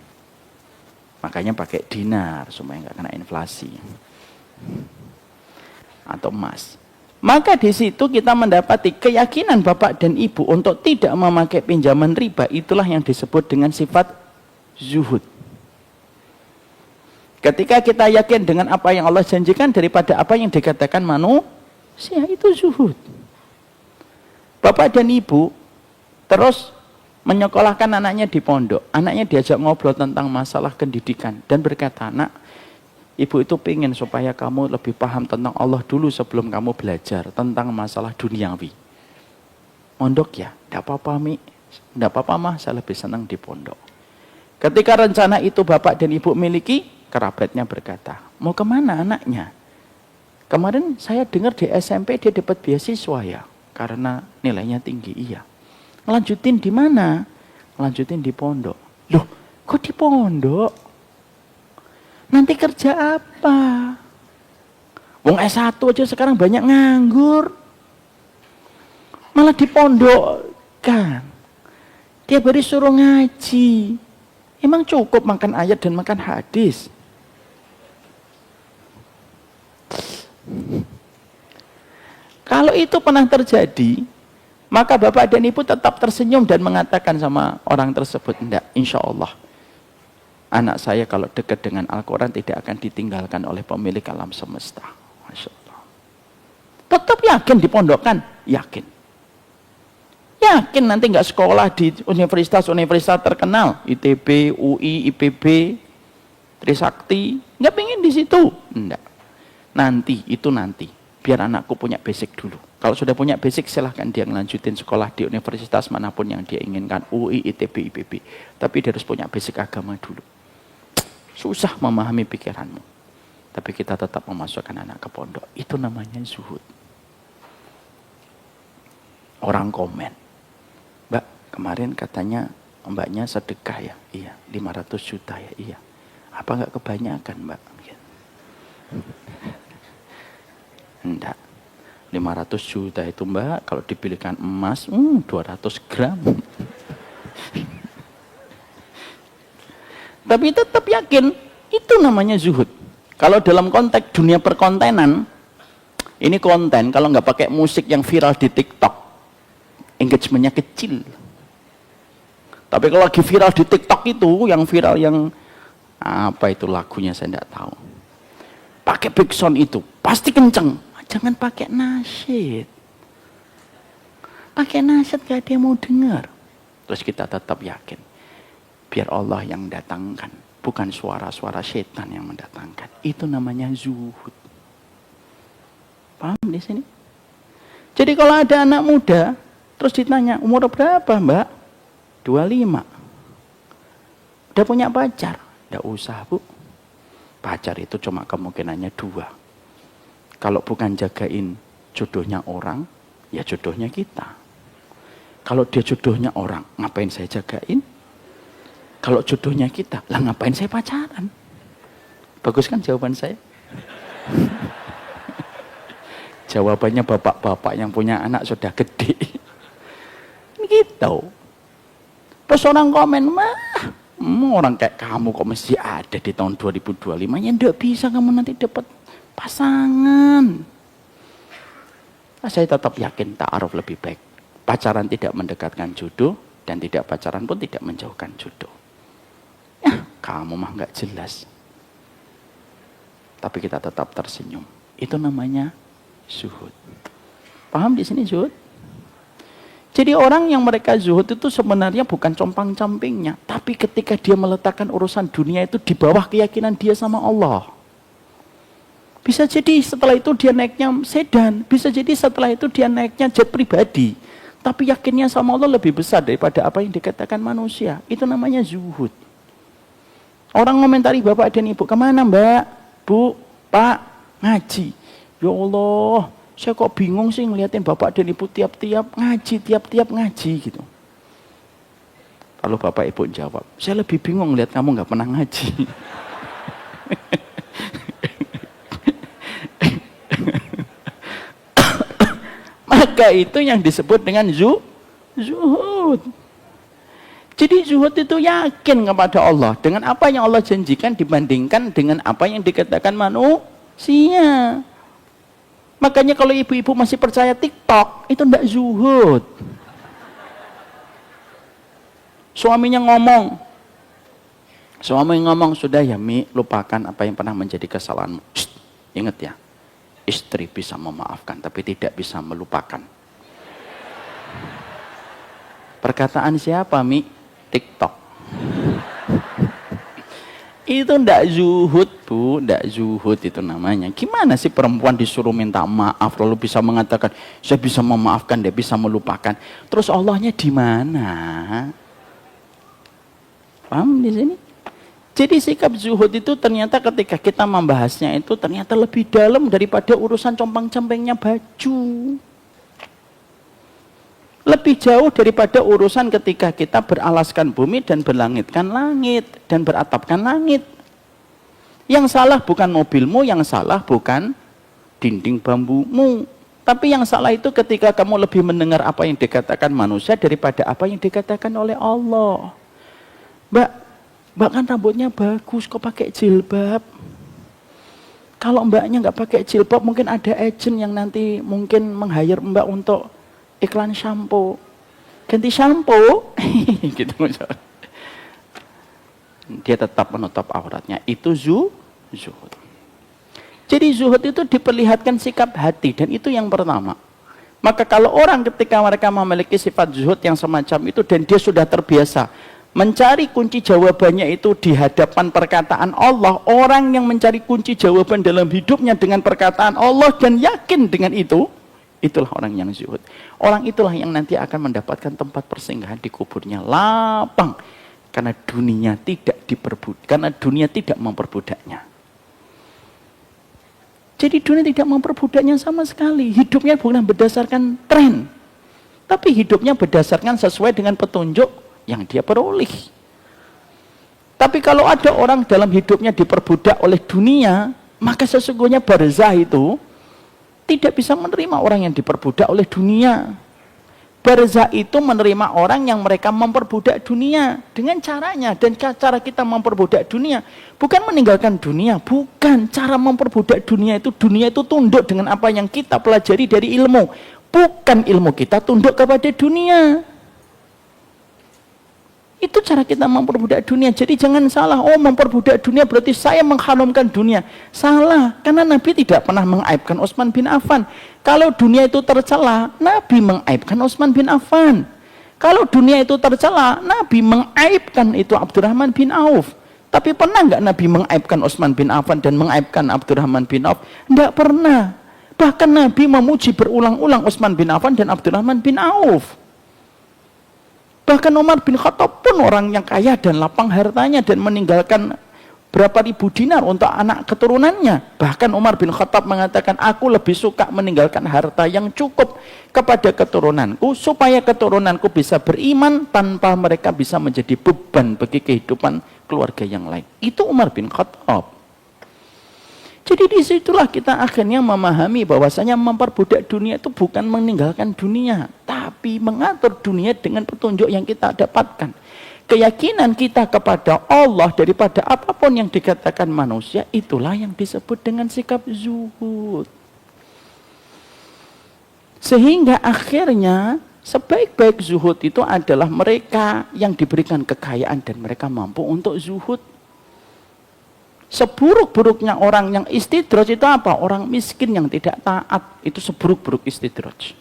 Makanya pakai dinar supaya nggak kena inflasi. Atau emas. Maka di situ kita mendapati keyakinan bapak dan ibu untuk tidak memakai pinjaman riba, itulah yang disebut dengan sifat zuhud. Ketika kita yakin dengan apa yang Allah janjikan daripada apa yang dikatakan manusia, itu zuhud. Bapak dan ibu terus menyekolahkan anaknya di pondok. Anaknya diajak ngobrol tentang masalah pendidikan dan berkata, nak, ibu itu pengen supaya kamu lebih paham tentang Allah dulu sebelum kamu belajar tentang masalah duniawi. Pondok ya? Tidak apa-apa Mi, tidak apa-apa mah, saya lebih senang di pondok. Ketika rencana itu bapak dan ibu miliki, kerabatnya berkata, mau kemana anaknya? Kemarin saya dengar di SMP dia dapat beasiswa ya, karena nilainya tinggi. Iya. Lanjutin di mana? Lanjutin di pondok. Loh, kok di pondok? Nanti kerja apa? Wong S1 aja sekarang banyak nganggur. Malah di pondok kan. Tiap hari suruh ngaji. Emang cukup makan ayat dan makan hadis? Kalau itu pernah terjadi, maka bapak dan ibu tetap tersenyum dan mengatakan sama orang tersebut, enggak, insya Allah anak saya kalau dekat dengan Al-Quran tidak akan ditinggalkan oleh pemilik alam semesta. Masya Allah. Tetap yakin dipondokkan? Yakin. Yakin nanti nggak sekolah di universitas-universitas terkenal, ITB, UI, IPB, Trisakti, nggak pengen di situ, enggak. Nanti, itu nanti, biar anakku punya basic dulu. Kalau sudah punya basic, silahkan dia ngelanjutin sekolah di universitas manapun yang dia inginkan, UI, ITB, IPB. Tapi dia harus punya basic agama dulu. Susah memahami pikiranmu, tapi kita tetap memasukkan anak ke pondok. Itu namanya zuhud. Orang komen, Mbak, kemarin katanya mbaknya sedekah ya? Iya. 500 juta ya? Iya. Apa nggak kebanyakan, Mbak? Enggak. 500 juta itu, Mbak, kalau dipilihkan emas, 200 gram. Tapi tetap yakin, itu namanya zuhud. Kalau dalam konteks dunia perkontenan, ini konten, kalau nggak pakai musik yang viral di TikTok, engagementnya kecil. Tapi kalau lagi viral di TikTok itu, yang viral yang apa itu lagunya saya tidak tahu. Pakai backsound itu, pasti kenceng. Jangan pakai nasyid. Pakai nasyid gak ada yang mau dengar. Terus kita tetap yakin, biar Allah yang datangkan, bukan suara-suara setan yang mendatangkan. Itu namanya zuhud. Paham di sini? Jadi kalau ada anak muda, terus ditanya, umur berapa, Mbak? 25. Udah punya pacar? Nggak usah, Bu. Pacar itu cuma kemungkinannya 2. Kalau bukan jagain jodohnya orang, ya jodohnya kita. Kalau dia jodohnya orang, ngapain saya jagain? Kalau jodohnya kita, lah ngapain saya pacaran? Bagus kan jawaban saya? Jawabannya bapak-bapak yang punya anak sudah gede. Gitu. Terus orang komen, orang kayak kamu kok mesti ada di tahun 2025. Ya enggak bisa kamu nanti dapat pasangan. Nah, saya tetap yakin ta'aruf lebih baik. Pacaran tidak mendekatkan jodoh, dan tidak pacaran pun tidak menjauhkan jodoh. Ya, kamu mah nggak jelas. Tapi kita tetap tersenyum. Itu namanya zuhud. Paham di sini zuhud? Jadi orang yang mereka zuhud itu sebenarnya bukan compang-campingnya, tapi ketika dia meletakkan urusan dunia itu di bawah keyakinan dia sama Allah. Bisa jadi setelah itu dia naiknya sedan, bisa jadi setelah itu dia naiknya jet pribadi, tapi yakinnya sama Allah lebih besar daripada apa yang dikatakan manusia. Itu namanya zuhud. Orang komentari bapak dan ibu, kemana Mbak, Bu, Pak, ngaji. Ya Allah, saya kok bingung sih ngeliatin bapak dan ibu tiap-tiap ngaji gitu. Lalu bapak ibu jawab, saya lebih bingung ngeliat kamu nggak pernah ngaji. Maka itu yang disebut dengan zuhud. Jadi zuhud itu yakin kepada Allah dengan apa yang Allah janjikan dibandingkan dengan apa yang dikatakan manusia. Makanya kalau ibu-ibu masih percaya TikTok, itu enggak zuhud. Suaminya ngomong, sudah ya Mi, lupakan apa yang pernah menjadi kesalahanmu. Shh, ingat ya, istri bisa memaafkan, tapi tidak bisa melupakan. Perkataan siapa Mi? TikTok. Itu ndak zuhud, Bu, ndak zuhud itu namanya. Gimana sih perempuan disuruh minta maaf lalu bisa mengatakan saya bisa memaafkan, dia bisa melupakan. Terus Allahnya di mana? Paham di sini? Jadi sikap zuhud itu ternyata ketika kita membahasnya itu ternyata lebih dalam daripada urusan compang-campingnya baju. Lebih jauh daripada urusan ketika kita beralaskan bumi dan berlangitkan langit dan beratapkan langit. Yang salah bukan mobilmu, yang salah bukan dinding bambumu. Tapi yang salah itu ketika kamu lebih mendengar apa yang dikatakan manusia daripada apa yang dikatakan oleh Allah. Mbak, Mbak kan rambutnya bagus, kok pakai jilbab? Kalau mbaknya nggak pakai jilbab, mungkin ada agent yang nanti mungkin meng-hire mbak untuk iklan shampoo. Ganti shampoo, gitu. Dia tetap menutup auratnya. Itu zuhud. Jadi zuhud itu diperlihatkan sikap hati, dan itu yang pertama. Maka kalau orang ketika mereka memiliki sifat zuhud yang semacam itu, dan dia sudah terbiasa mencari kunci jawabannya itu di hadapan perkataan Allah, orang yang mencari kunci jawaban dalam hidupnya dengan perkataan Allah dan yakin dengan itu, itulah orang yang zuhud. Orang itulah yang nanti akan mendapatkan tempat persinggahan di kuburnya lapang, karena dunia tidak memperbudaknya. Jadi dunia tidak memperbudaknya sama sekali. Hidupnya bukan berdasarkan tren, tapi hidupnya berdasarkan sesuai dengan petunjuk yang dia peroleh. Tapi kalau ada orang dalam hidupnya diperbudak oleh dunia, maka sesungguhnya barzah itu tidak bisa menerima orang yang diperbudak oleh dunia. Barzah itu menerima orang yang mereka memperbudak dunia dengan caranya. Dan cara kita memperbudak dunia bukan meninggalkan dunia, bukan. Cara memperbudak dunia itu tunduk dengan apa yang kita pelajari dari ilmu, bukan ilmu kita tunduk kepada dunia. Itu cara kita memperbudak dunia. Jadi jangan salah, oh memperbudak dunia berarti saya mengharamkan dunia. Salah, karena Nabi tidak pernah mengaibkan Utsman bin Affan. Kalau dunia itu tercela, Nabi mengaibkan Utsman bin Affan. Kalau dunia itu tercela, Nabi mengaibkan itu Abdurrahman bin Auf. Tapi pernah nggak Nabi mengaibkan Utsman bin Affan dan mengaibkan Abdurrahman bin Auf? Nggak pernah. Bahkan Nabi memuji berulang-ulang Utsman bin Affan dan Abdurrahman bin Auf. Bahkan Umar bin Khattab pun orang yang kaya dan lapang hartanya dan meninggalkan berapa ribu dinar untuk anak keturunannya. Bahkan Umar bin Khattab mengatakan, aku lebih suka meninggalkan harta yang cukup kepada keturunanku, supaya keturunanku bisa beriman tanpa mereka bisa menjadi beban bagi kehidupan keluarga yang lain. Itu Umar bin Khattab. Jadi disitulah kita akhirnya memahami bahwasanya memperbudak dunia itu bukan meninggalkan dunia, tapi mengatur dunia dengan petunjuk yang kita dapatkan. Keyakinan kita kepada Allah daripada apapun yang dikatakan manusia, itulah yang disebut dengan sikap zuhud. Sehingga akhirnya sebaik-baik zuhud itu adalah mereka yang diberikan kekayaan dan mereka mampu untuk zuhud. Seburuk-buruknya orang yang istidraj itu apa? Orang miskin yang tidak taat, itu seburuk-buruk istidraj.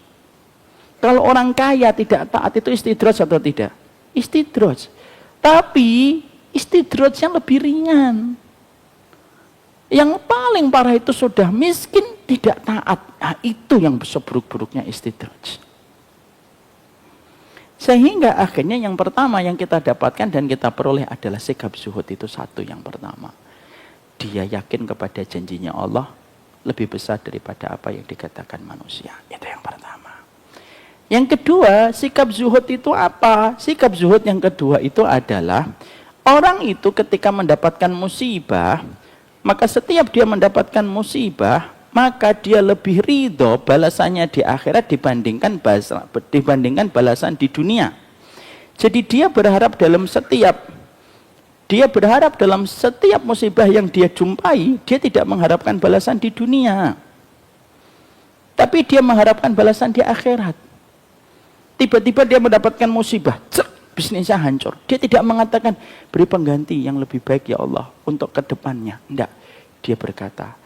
Kalau orang kaya tidak taat, itu istidraj atau tidak? Istidraj. Tapi istidrajnya lebih ringan. Yang paling parah itu sudah miskin tidak taat. Nah, itu yang seburuk-buruknya istidraj. Sehingga akhirnya yang pertama yang kita dapatkan dan kita peroleh adalah sikap zuhud. Itu satu yang pertama. Dia yakin kepada janjinya Allah lebih besar daripada apa yang dikatakan manusia. Itu yang pertama. Yang kedua, sikap zuhud itu apa? Sikap zuhud yang kedua itu adalah orang itu ketika mendapatkan musibah, maka setiap dia mendapatkan musibah, maka dia lebih ridho balasannya di akhirat dibandingkan balasan di dunia. Jadi dia berharap dalam setiap musibah yang dia jumpai, dia tidak mengharapkan balasan di dunia. Tapi dia mengharapkan balasan di akhirat. Tiba-tiba dia mendapatkan musibah, bisnisnya hancur. Dia tidak mengatakan, beri pengganti yang lebih baik ya Allah untuk kedepannya. Tidak. Dia berkata,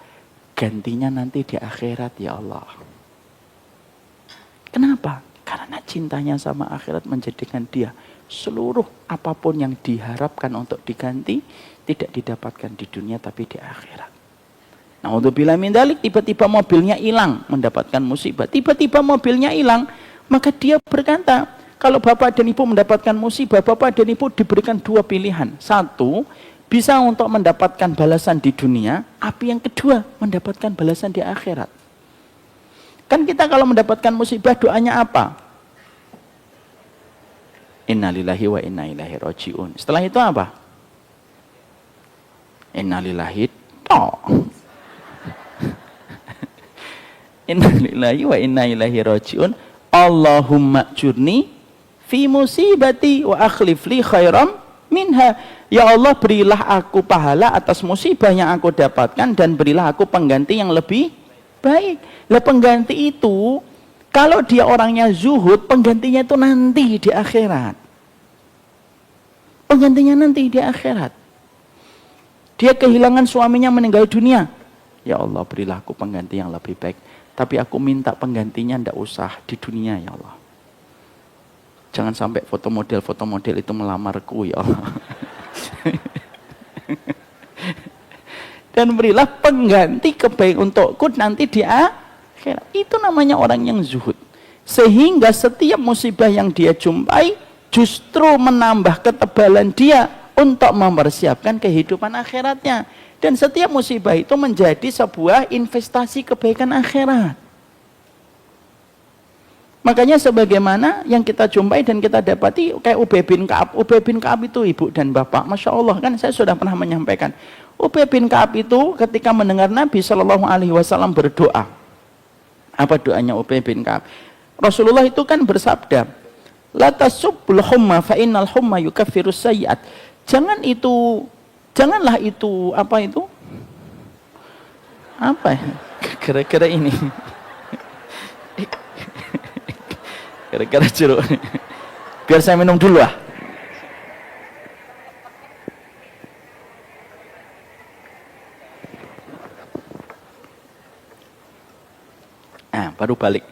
gantinya nanti di akhirat ya Allah. Kenapa? Karena cintanya sama akhirat menjadikan dia seluruh apapun yang diharapkan untuk diganti tidak didapatkan di dunia tapi di akhirat. Nah, untuk bila mindalik tiba-tiba mobilnya hilang, mendapatkan musibah, tiba-tiba mobilnya hilang, maka dia berkata, kalau bapak dan ibu mendapatkan musibah, bapak dan ibu diberikan dua pilihan. Satu, bisa untuk mendapatkan balasan di dunia, tapi yang kedua mendapatkan balasan di akhirat. Kan kita kalau mendapatkan musibah doanya apa? Innalillahi wa inna ilaihi raji'un. Setelah itu apa? Innalillahi Innalillahi wa inna ilaihi raji'un. Allahumma jurni fi musibati wa akhlif li khairam minha. Ya Allah, berilah aku pahala atas musibah yang aku dapatkan dan berilah aku pengganti yang lebih baik. Lah pengganti itu kalau dia orangnya zuhud, penggantinya itu nanti di akhirat. Penggantinya nanti di akhirat. Dia kehilangan suaminya, meninggal dunia. Ya Allah, berilah aku pengganti yang lebih baik. Tapi aku minta penggantinya ndak usah di dunia, ya Allah. Jangan sampai foto model itu melamarku, ya Allah. Dan berilah pengganti kebaikan untukku nanti di akhirat. Itu namanya orang yang zuhud. Sehingga setiap musibah yang dia jumpai justru menambah ketebalan dia untuk mempersiapkan kehidupan akhiratnya. Dan setiap musibah itu menjadi sebuah investasi kebaikan akhirat. Makanya sebagaimana yang kita jumpai dan kita dapati kayak Ubay bin Ka'ab. Ubay bin Ka'ab itu ibu dan bapak. Masya Allah, kan saya sudah pernah menyampaikan. Ubay bin Ka'ab itu ketika mendengar Nabi SAW berdoa. Apa doanya Ubay bin Ka'ab? Rasulullah itu kan bersabda, la tasubbul humma fa innal humma yukaffirus sayyi'at. Janganlah itu apa itu? Apa ya? Kira-kira ini. Kira-kira jeruk. Biar saya minum dulu ah. Baru balik.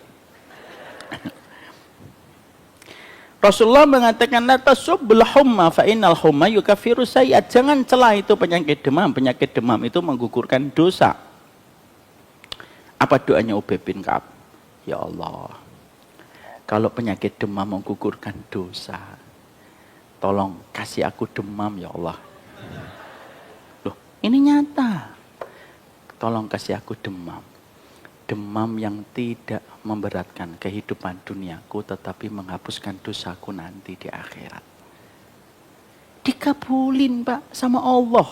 Rasulullah mengatakan la tasubbul humma fa innal humma yukaffiru sayyi'at. Jangan celah itu penyakit demam. Penyakit demam itu menggugurkan dosa. Apa doanya Ubay bin Ka'ab? Ya Allah, kalau penyakit demam menggugurkan dosa, tolong kasih aku demam ya Allah. Loh, ini nyata. Tolong kasih aku demam. Demam yang tidak memberatkan kehidupan duniaku tetapi menghapuskan dosaku nanti di akhirat. Dikabulin Pak sama Allah.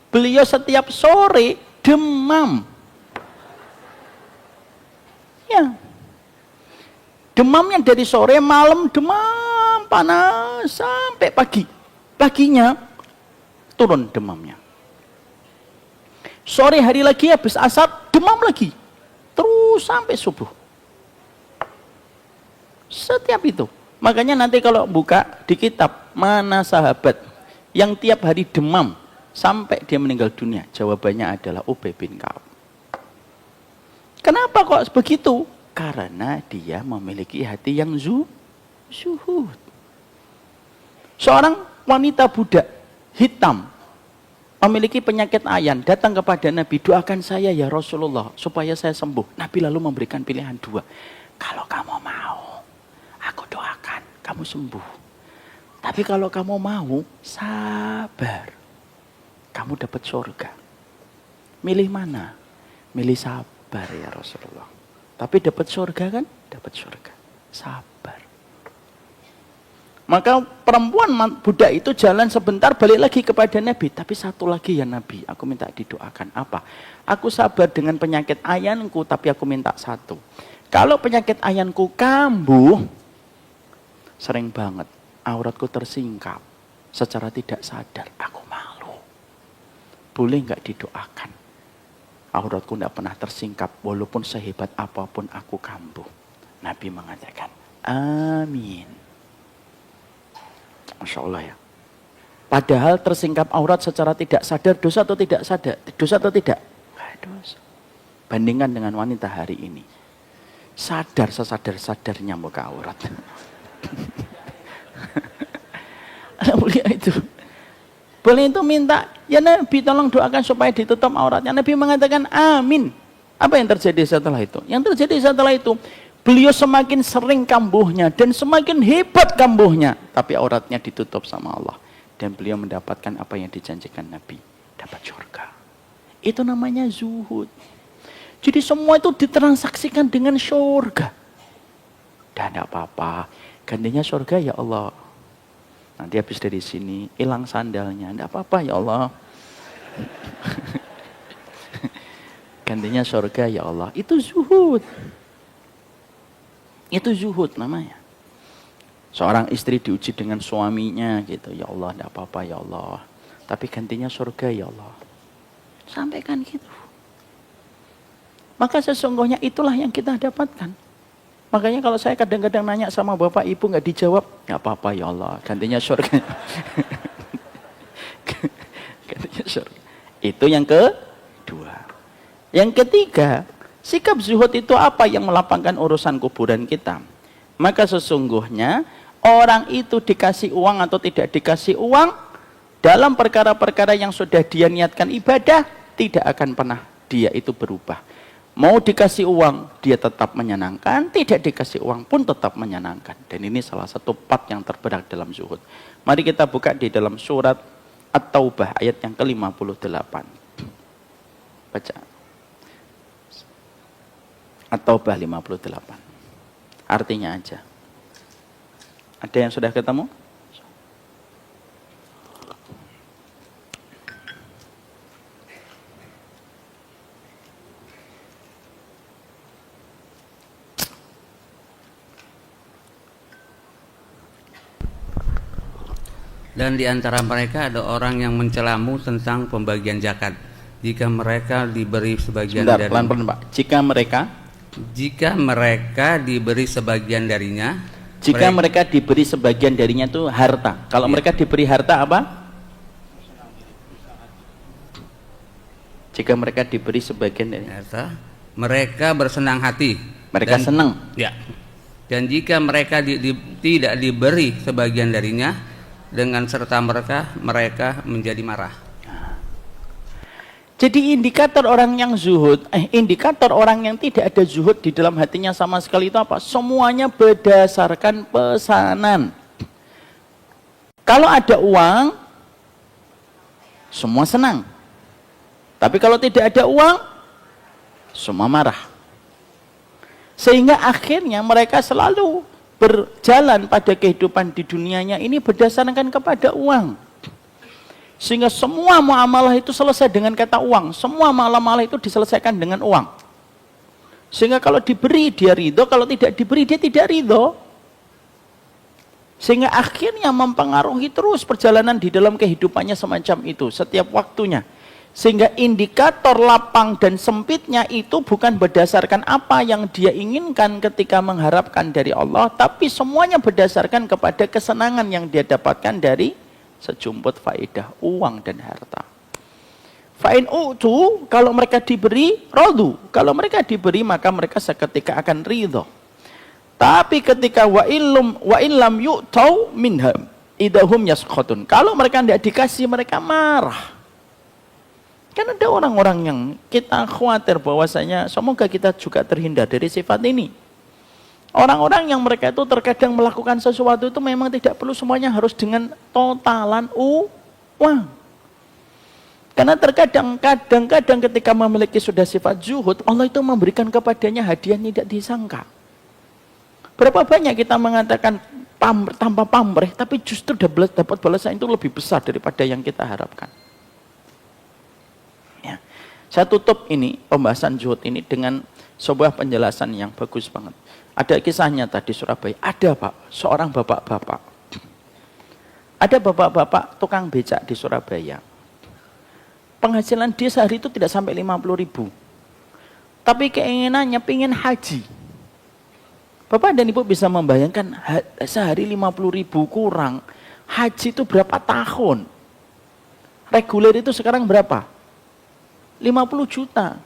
Beliau setiap sore demam. Ya. Demamnya dari sore, malam demam panas sampai pagi. Paginya turun demamnya. Sore hari lagi habis asar demam lagi. Terus sampai subuh. Setiap itu. Makanya nanti kalau buka di kitab, mana sahabat yang tiap hari demam sampai dia meninggal dunia? Jawabannya adalah Ubay bin Ka'ab. Kenapa kok begitu? Karena dia memiliki hati yang zuhud. Seorang wanita budak hitam memiliki penyakit ayan, datang kepada Nabi, doakan saya ya Rasulullah supaya saya sembuh. Nabi lalu memberikan pilihan dua. Kalau kamu mau, aku doakan kamu sembuh. Tapi kalau kamu mau, sabar, kamu dapat surga. Milih mana? Milih sabar ya Rasulullah. Tapi dapat surga kan? Dapat surga. Sabar. Maka perempuan budak itu jalan sebentar balik lagi kepada Nabi. Tapi satu lagi ya Nabi, aku minta didoakan. Apa? Aku sabar dengan penyakit ayanku, tapi aku minta satu. Kalau penyakit ayanku kambuh, sering banget auratku tersingkap. Secara tidak sadar, aku malu. Boleh nggak didoakan? Auratku tidak pernah tersingkap, walaupun sehebat apapun aku kambuh. Nabi mengatakan, amin. Masya Allah ya. Padahal tersingkap aurat secara tidak sadar, dosa atau tidak sadar? Dosa atau tidak? Dosa. Bandingkan dengan wanita hari ini. Sadar sesadar-sadarnya buka aurat. Alhamdulillah itu. Boleh itu minta, ya Nabi tolong doakan supaya ditutup auratnya. Nabi mengatakan amin. Apa yang terjadi setelah itu? Yang terjadi setelah itu, beliau semakin sering kambuhnya dan semakin hebat kambuhnya. Tapi auratnya ditutup sama Allah. Dan beliau mendapatkan apa yang dijanjikan Nabi. Dapat surga. Itu namanya zuhud. Jadi semua itu ditransaksikan dengan surga. Dan tidak apa-apa. Gantinya surga ya Allah. Nanti habis dari sini, hilang sandalnya. Tidak apa-apa ya Allah. Gantinya surga ya Allah. Itu zuhud. Itu zuhud namanya. Seorang istri diuji dengan suaminya gitu. Ya Allah, tidak apa-apa ya Allah. Tapi gantinya surga ya Allah. Sampaikan gitu. Maka sesungguhnya itulah yang kita dapatkan. Makanya kalau saya kadang-kadang nanya sama bapak ibu nggak dijawab, nggak apa-apa ya Allah, gantinya surga. Gantinya surga. Itu yang kedua. Yang ketiga, sikap zuhud itu apa yang melapangkan urusan kuburan kita? Maka sesungguhnya orang itu dikasih uang atau tidak dikasih uang, dalam perkara-perkara yang sudah dia niatkan ibadah, tidak akan pernah dia itu berubah. Mau dikasih uang, dia tetap menyenangkan. Tidak dikasih uang pun tetap menyenangkan. Dan ini salah satu part yang terberat dalam zuhud. Mari kita buka di dalam surat At-Taubah ayat yang ke-58. Baca. At-Taubah 58. Artinya aja. Ada yang sudah ketemu? Dan di antara mereka ada orang yang mencelamu tentang pembagian zakat. Jika mereka diberi sebagian dari pelan-pelan Pak. Jika mereka diberi sebagian darinya. Jika mereka diberi sebagian darinya itu harta. Kalau mereka diberi harta apa? Jika mereka diberi sebagian dari harta, mereka bersenang hati. Mereka senang. Ya. Dan jika mereka tidak diberi sebagian darinya, dengan serta mereka menjadi marah. Jadi indikator orang yang zuhud, indikator orang yang tidak ada zuhud di dalam hatinya sama sekali itu apa? Semuanya berdasarkan pesanan. Kalau ada uang, semua senang. Tapi kalau tidak ada uang, semua marah. Sehingga akhirnya mereka selalu berjalan pada kehidupan di dunianya ini berdasarkan kepada uang. Sehingga semua muamalah itu selesai dengan kata uang. Semua muamalah itu diselesaikan dengan uang. Sehingga kalau diberi dia ridho, kalau tidak diberi dia tidak ridho. Sehingga akhirnya mempengaruhi terus perjalanan di dalam kehidupannya semacam itu setiap waktunya. Sehingga indikator lapang dan sempitnya itu bukan berdasarkan apa yang dia inginkan ketika mengharapkan dari Allah, tapi semuanya berdasarkan kepada kesenangan yang dia dapatkan dari sejumput faedah uang dan harta. Fa'in u'tu, kalau mereka diberi, radu. Kalau mereka diberi, maka mereka seketika akan ridho. Tapi ketika wa illam yu'tau minham idahum yaskhatun. Kalau mereka tidak dikasih, mereka marah. Kan ada orang-orang yang kita khawatir bahwasanya semoga kita juga terhindar dari sifat ini. Orang-orang yang mereka itu terkadang melakukan sesuatu itu memang tidak perlu semuanya harus dengan totalan uang. Karena terkadang ketika memiliki sudah sifat zuhud, Allah itu memberikan kepadanya hadiah tidak disangka. Berapa banyak kita mengatakan tanpa pamrih, tapi justru dapat balasan itu lebih besar daripada yang kita harapkan. Saya tutup ini pembahasan zuhud ini dengan sebuah penjelasan yang bagus banget. Ada kisah nyata di Surabaya. Ada Pak, seorang bapak-bapak. Ada bapak-bapak tukang becak di Surabaya. Penghasilan dia sehari itu tidak sampai 50.000. Tapi keinginannya pengen haji. Bapak dan Ibu bisa membayangkan sehari 50.000 kurang. Haji itu berapa tahun? Reguler itu sekarang berapa? 50 juta.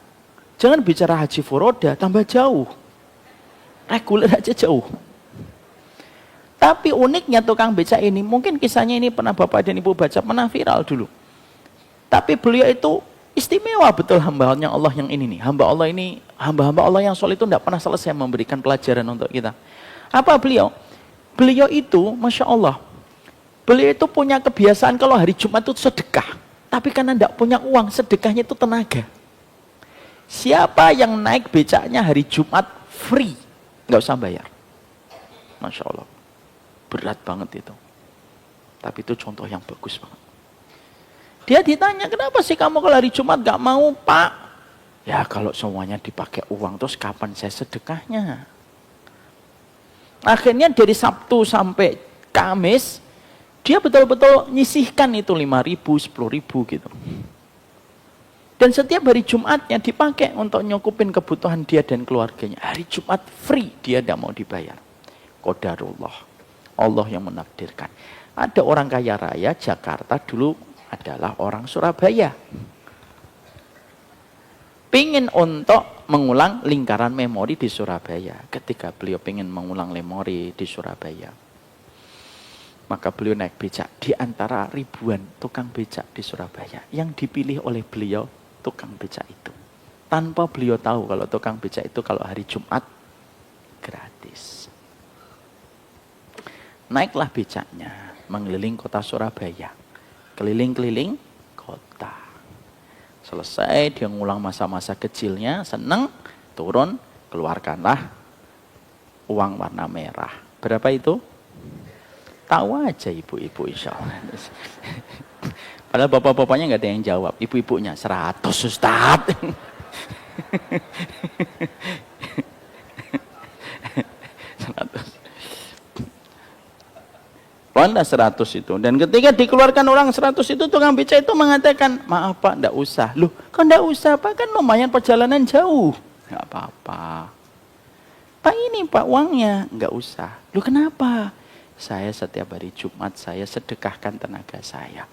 Jangan bicara haji furoda, tambah jauh. Reguler aja jauh. Tapi uniknya tukang becak ini, mungkin kisahnya ini pernah Bapak dan Ibu baca, pernah viral dulu. Tapi beliau itu istimewa betul hamba-nya Allah yang ini nih. Hamba Allah ini, hamba-hamba Allah yang soleh itu tidak pernah selesai memberikan pelajaran untuk kita. Apa beliau? Beliau itu, Masya Allah, beliau itu punya kebiasaan kalau hari Jumat itu sedekah. Tapi karena tidak punya uang, sedekahnya itu tenaga. Siapa yang naik becaknya hari Jumat free, nggak usah bayar. Masya Allah, berat banget itu. Tapi itu contoh yang bagus banget. Dia ditanya, kenapa sih kamu kalau hari Jumat nggak mau Pak? Ya kalau semuanya dipakai uang, terus kapan saya sedekahnya? Akhirnya dari Sabtu sampai Kamis, dia betul-betul nyisihkan itu 5.000, 10.000 gitu. Dan setiap hari Jumatnya dipakai untuk nyukupin kebutuhan dia dan keluarganya. Hari Jumat free, dia tidak mau dibayar. Qadarullah. Allah yang menakdirkan. Ada orang kaya raya Jakarta dulu adalah orang Surabaya. Pingin untuk mengulang lingkaran memori di Surabaya. Ketika beliau pingin mengulang memori di Surabaya, maka beliau naik becak. Di antara ribuan tukang becak di Surabaya, yang dipilih oleh beliau tukang becak itu. Tanpa beliau tahu kalau tukang becak itu kalau hari Jumat gratis. Naiklah becaknya mengeliling kota Surabaya. Keliling-keliling kota. Selesai dia ngulang masa-masa kecilnya, senang, turun, keluarkanlah uang warna merah. Berapa itu? Tahu aja ibu-ibu insya Allah. Padahal bapak-bapaknya nggak ada yang jawab. Ibu-ibunya 100 Ustaz. 100. Ronda 100 itu. Dan ketika dikeluarkan orang 100 itu, tukang beca itu mengatakan, maaf Pak, enggak usah. Loh, kok enggak usah Pak? Kan lumayan perjalanan jauh. Enggak apa-apa. Pak ini Pak uangnya. Enggak usah. Loh kenapa? Saya setiap hari Jumat saya sedekahkan tenaga saya.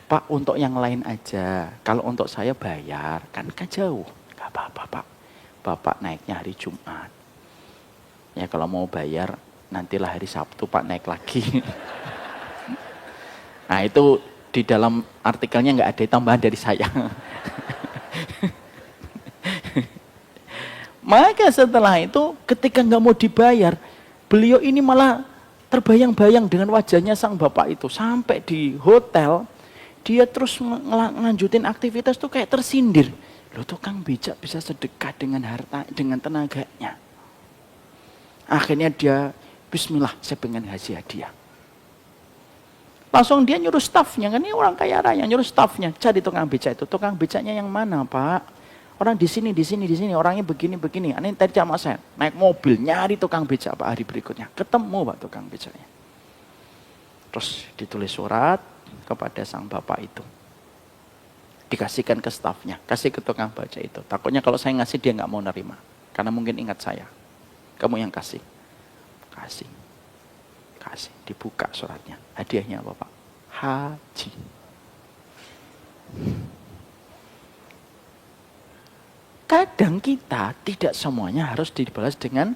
Pak untuk yang lain aja. Kalau untuk saya bayar. Kan jauh. Enggak apa-apa Pak. Bapak naiknya hari Jumat. Ya kalau mau bayar, nantilah hari Sabtu Pak naik lagi. Nah itu di dalam artikelnya nggak ada tambahan dari saya. Maka setelah itu ketika nggak mau dibayar, beliau ini malah terbayang-bayang dengan wajahnya sang bapak itu. Sampai di hotel, dia terus ngelanjutin aktivitas tuh kayak tersindir. Loh tukang becak bisa sedekah dengan harta, dengan tenaganya. Akhirnya dia, bismillah saya pengen ngasih hadiah. Langsung dia nyuruh stafnya, kan ini orang kaya raya, nyuruh stafnya, cari tukang becak itu. Tukang becaknya yang mana Pak? Orang di sini, orangnya begini. Ini tadi sama saya, naik mobil, nyari tukang becak Pak hari berikutnya. Ketemu Pak tukang becaknya. Terus ditulis surat kepada sang bapak itu. Dikasihkan ke stafnya, kasih ke tukang becak itu. Takutnya kalau saya ngasih dia nggak mau nerima. Karena mungkin ingat saya. Kamu yang kasih. Kasih. Dibuka suratnya. Hadiahnya apa Pak? Haji. Kadang kita tidak semuanya harus dibalas dengan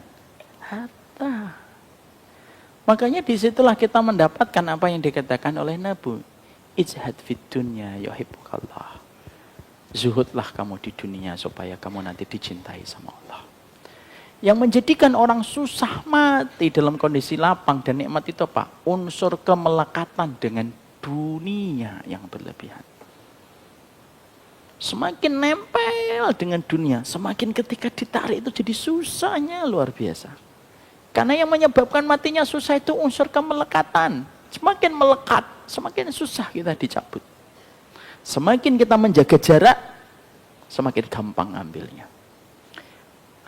harta. Makanya disitulah kita mendapatkan apa yang dikatakan oleh Nabi. Ijhad fid dunya yuhibbukallah. Zuhudlah kamu di dunia supaya kamu nanti dicintai sama Allah. Yang menjadikan orang susah mati dalam kondisi lapang dan nikmat itu apa? Unsur kemelekatan dengan dunia yang berlebihan. Semakin nempel dengan dunia, semakin ketika ditarik itu jadi susahnya luar biasa. Karena yang menyebabkan matinya susah itu unsur kemelekatan. Semakin melekat, semakin susah kita dicabut. Semakin kita menjaga jarak, semakin gampang ambilnya.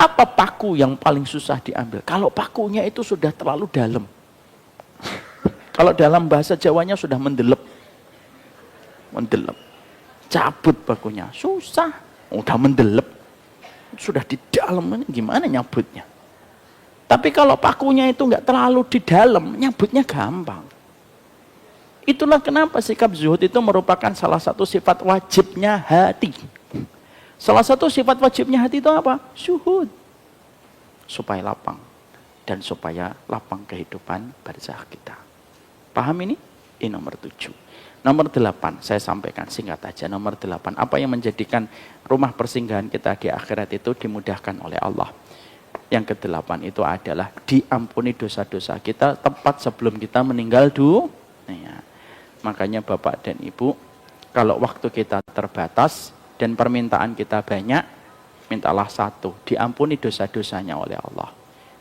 Apa paku yang paling susah diambil? Kalau pakunya itu sudah terlalu dalam. Kalau dalam bahasa Jawanya sudah mendelep. Cabut pakunya. Susah. Udah mendelep. Sudah di dalam. Gimana nyabutnya? Tapi kalau pakunya itu nggak terlalu di dalam, nyabutnya gampang. Itulah kenapa sikap zuhud itu merupakan salah satu sifat wajibnya hati. Salah satu sifat wajibnya hati itu apa? Zuhud. Supaya lapang. Dan supaya lapang kehidupan barzakh kita. Paham ini? Ini nomor 7. Nomor 8, saya sampaikan singkat aja. Nomor 8, apa yang menjadikan rumah persinggahan kita di akhirat itu dimudahkan oleh Allah. Yang ke-8 itu adalah diampuni dosa-dosa kita tepat sebelum kita meninggal dunia. Makanya Bapak dan Ibu, kalau waktu kita terbatas, dan permintaan kita banyak, mintalah satu, diampuni dosa-dosanya oleh Allah.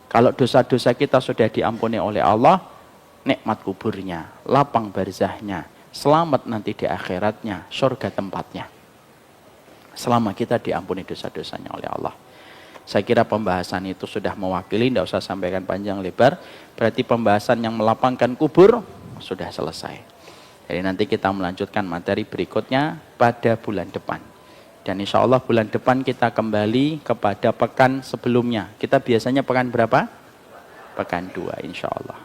Kalau dosa-dosa kita sudah diampuni oleh Allah, nikmat kuburnya, lapang barzahnya, selamat nanti di akhiratnya, surga tempatnya. Selama kita diampuni dosa-dosanya oleh Allah. Saya kira pembahasan itu sudah mewakili, tidak usah sampaikan panjang lebar. Berarti pembahasan yang melapangkan kubur sudah selesai. Jadi nanti kita melanjutkan materi berikutnya pada bulan depan. Dan insya Allah bulan depan kita kembali kepada pekan sebelumnya. Kita biasanya pekan berapa? Pekan 2 insya Allah.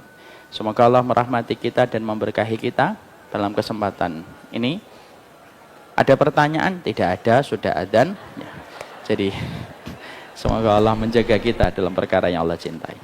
Semoga Allah merahmati kita dan memberkahi kita dalam kesempatan ini. Ada pertanyaan? Tidak ada, sudah adzan. Ya. Jadi semoga Allah menjaga kita dalam perkara yang Allah cintai.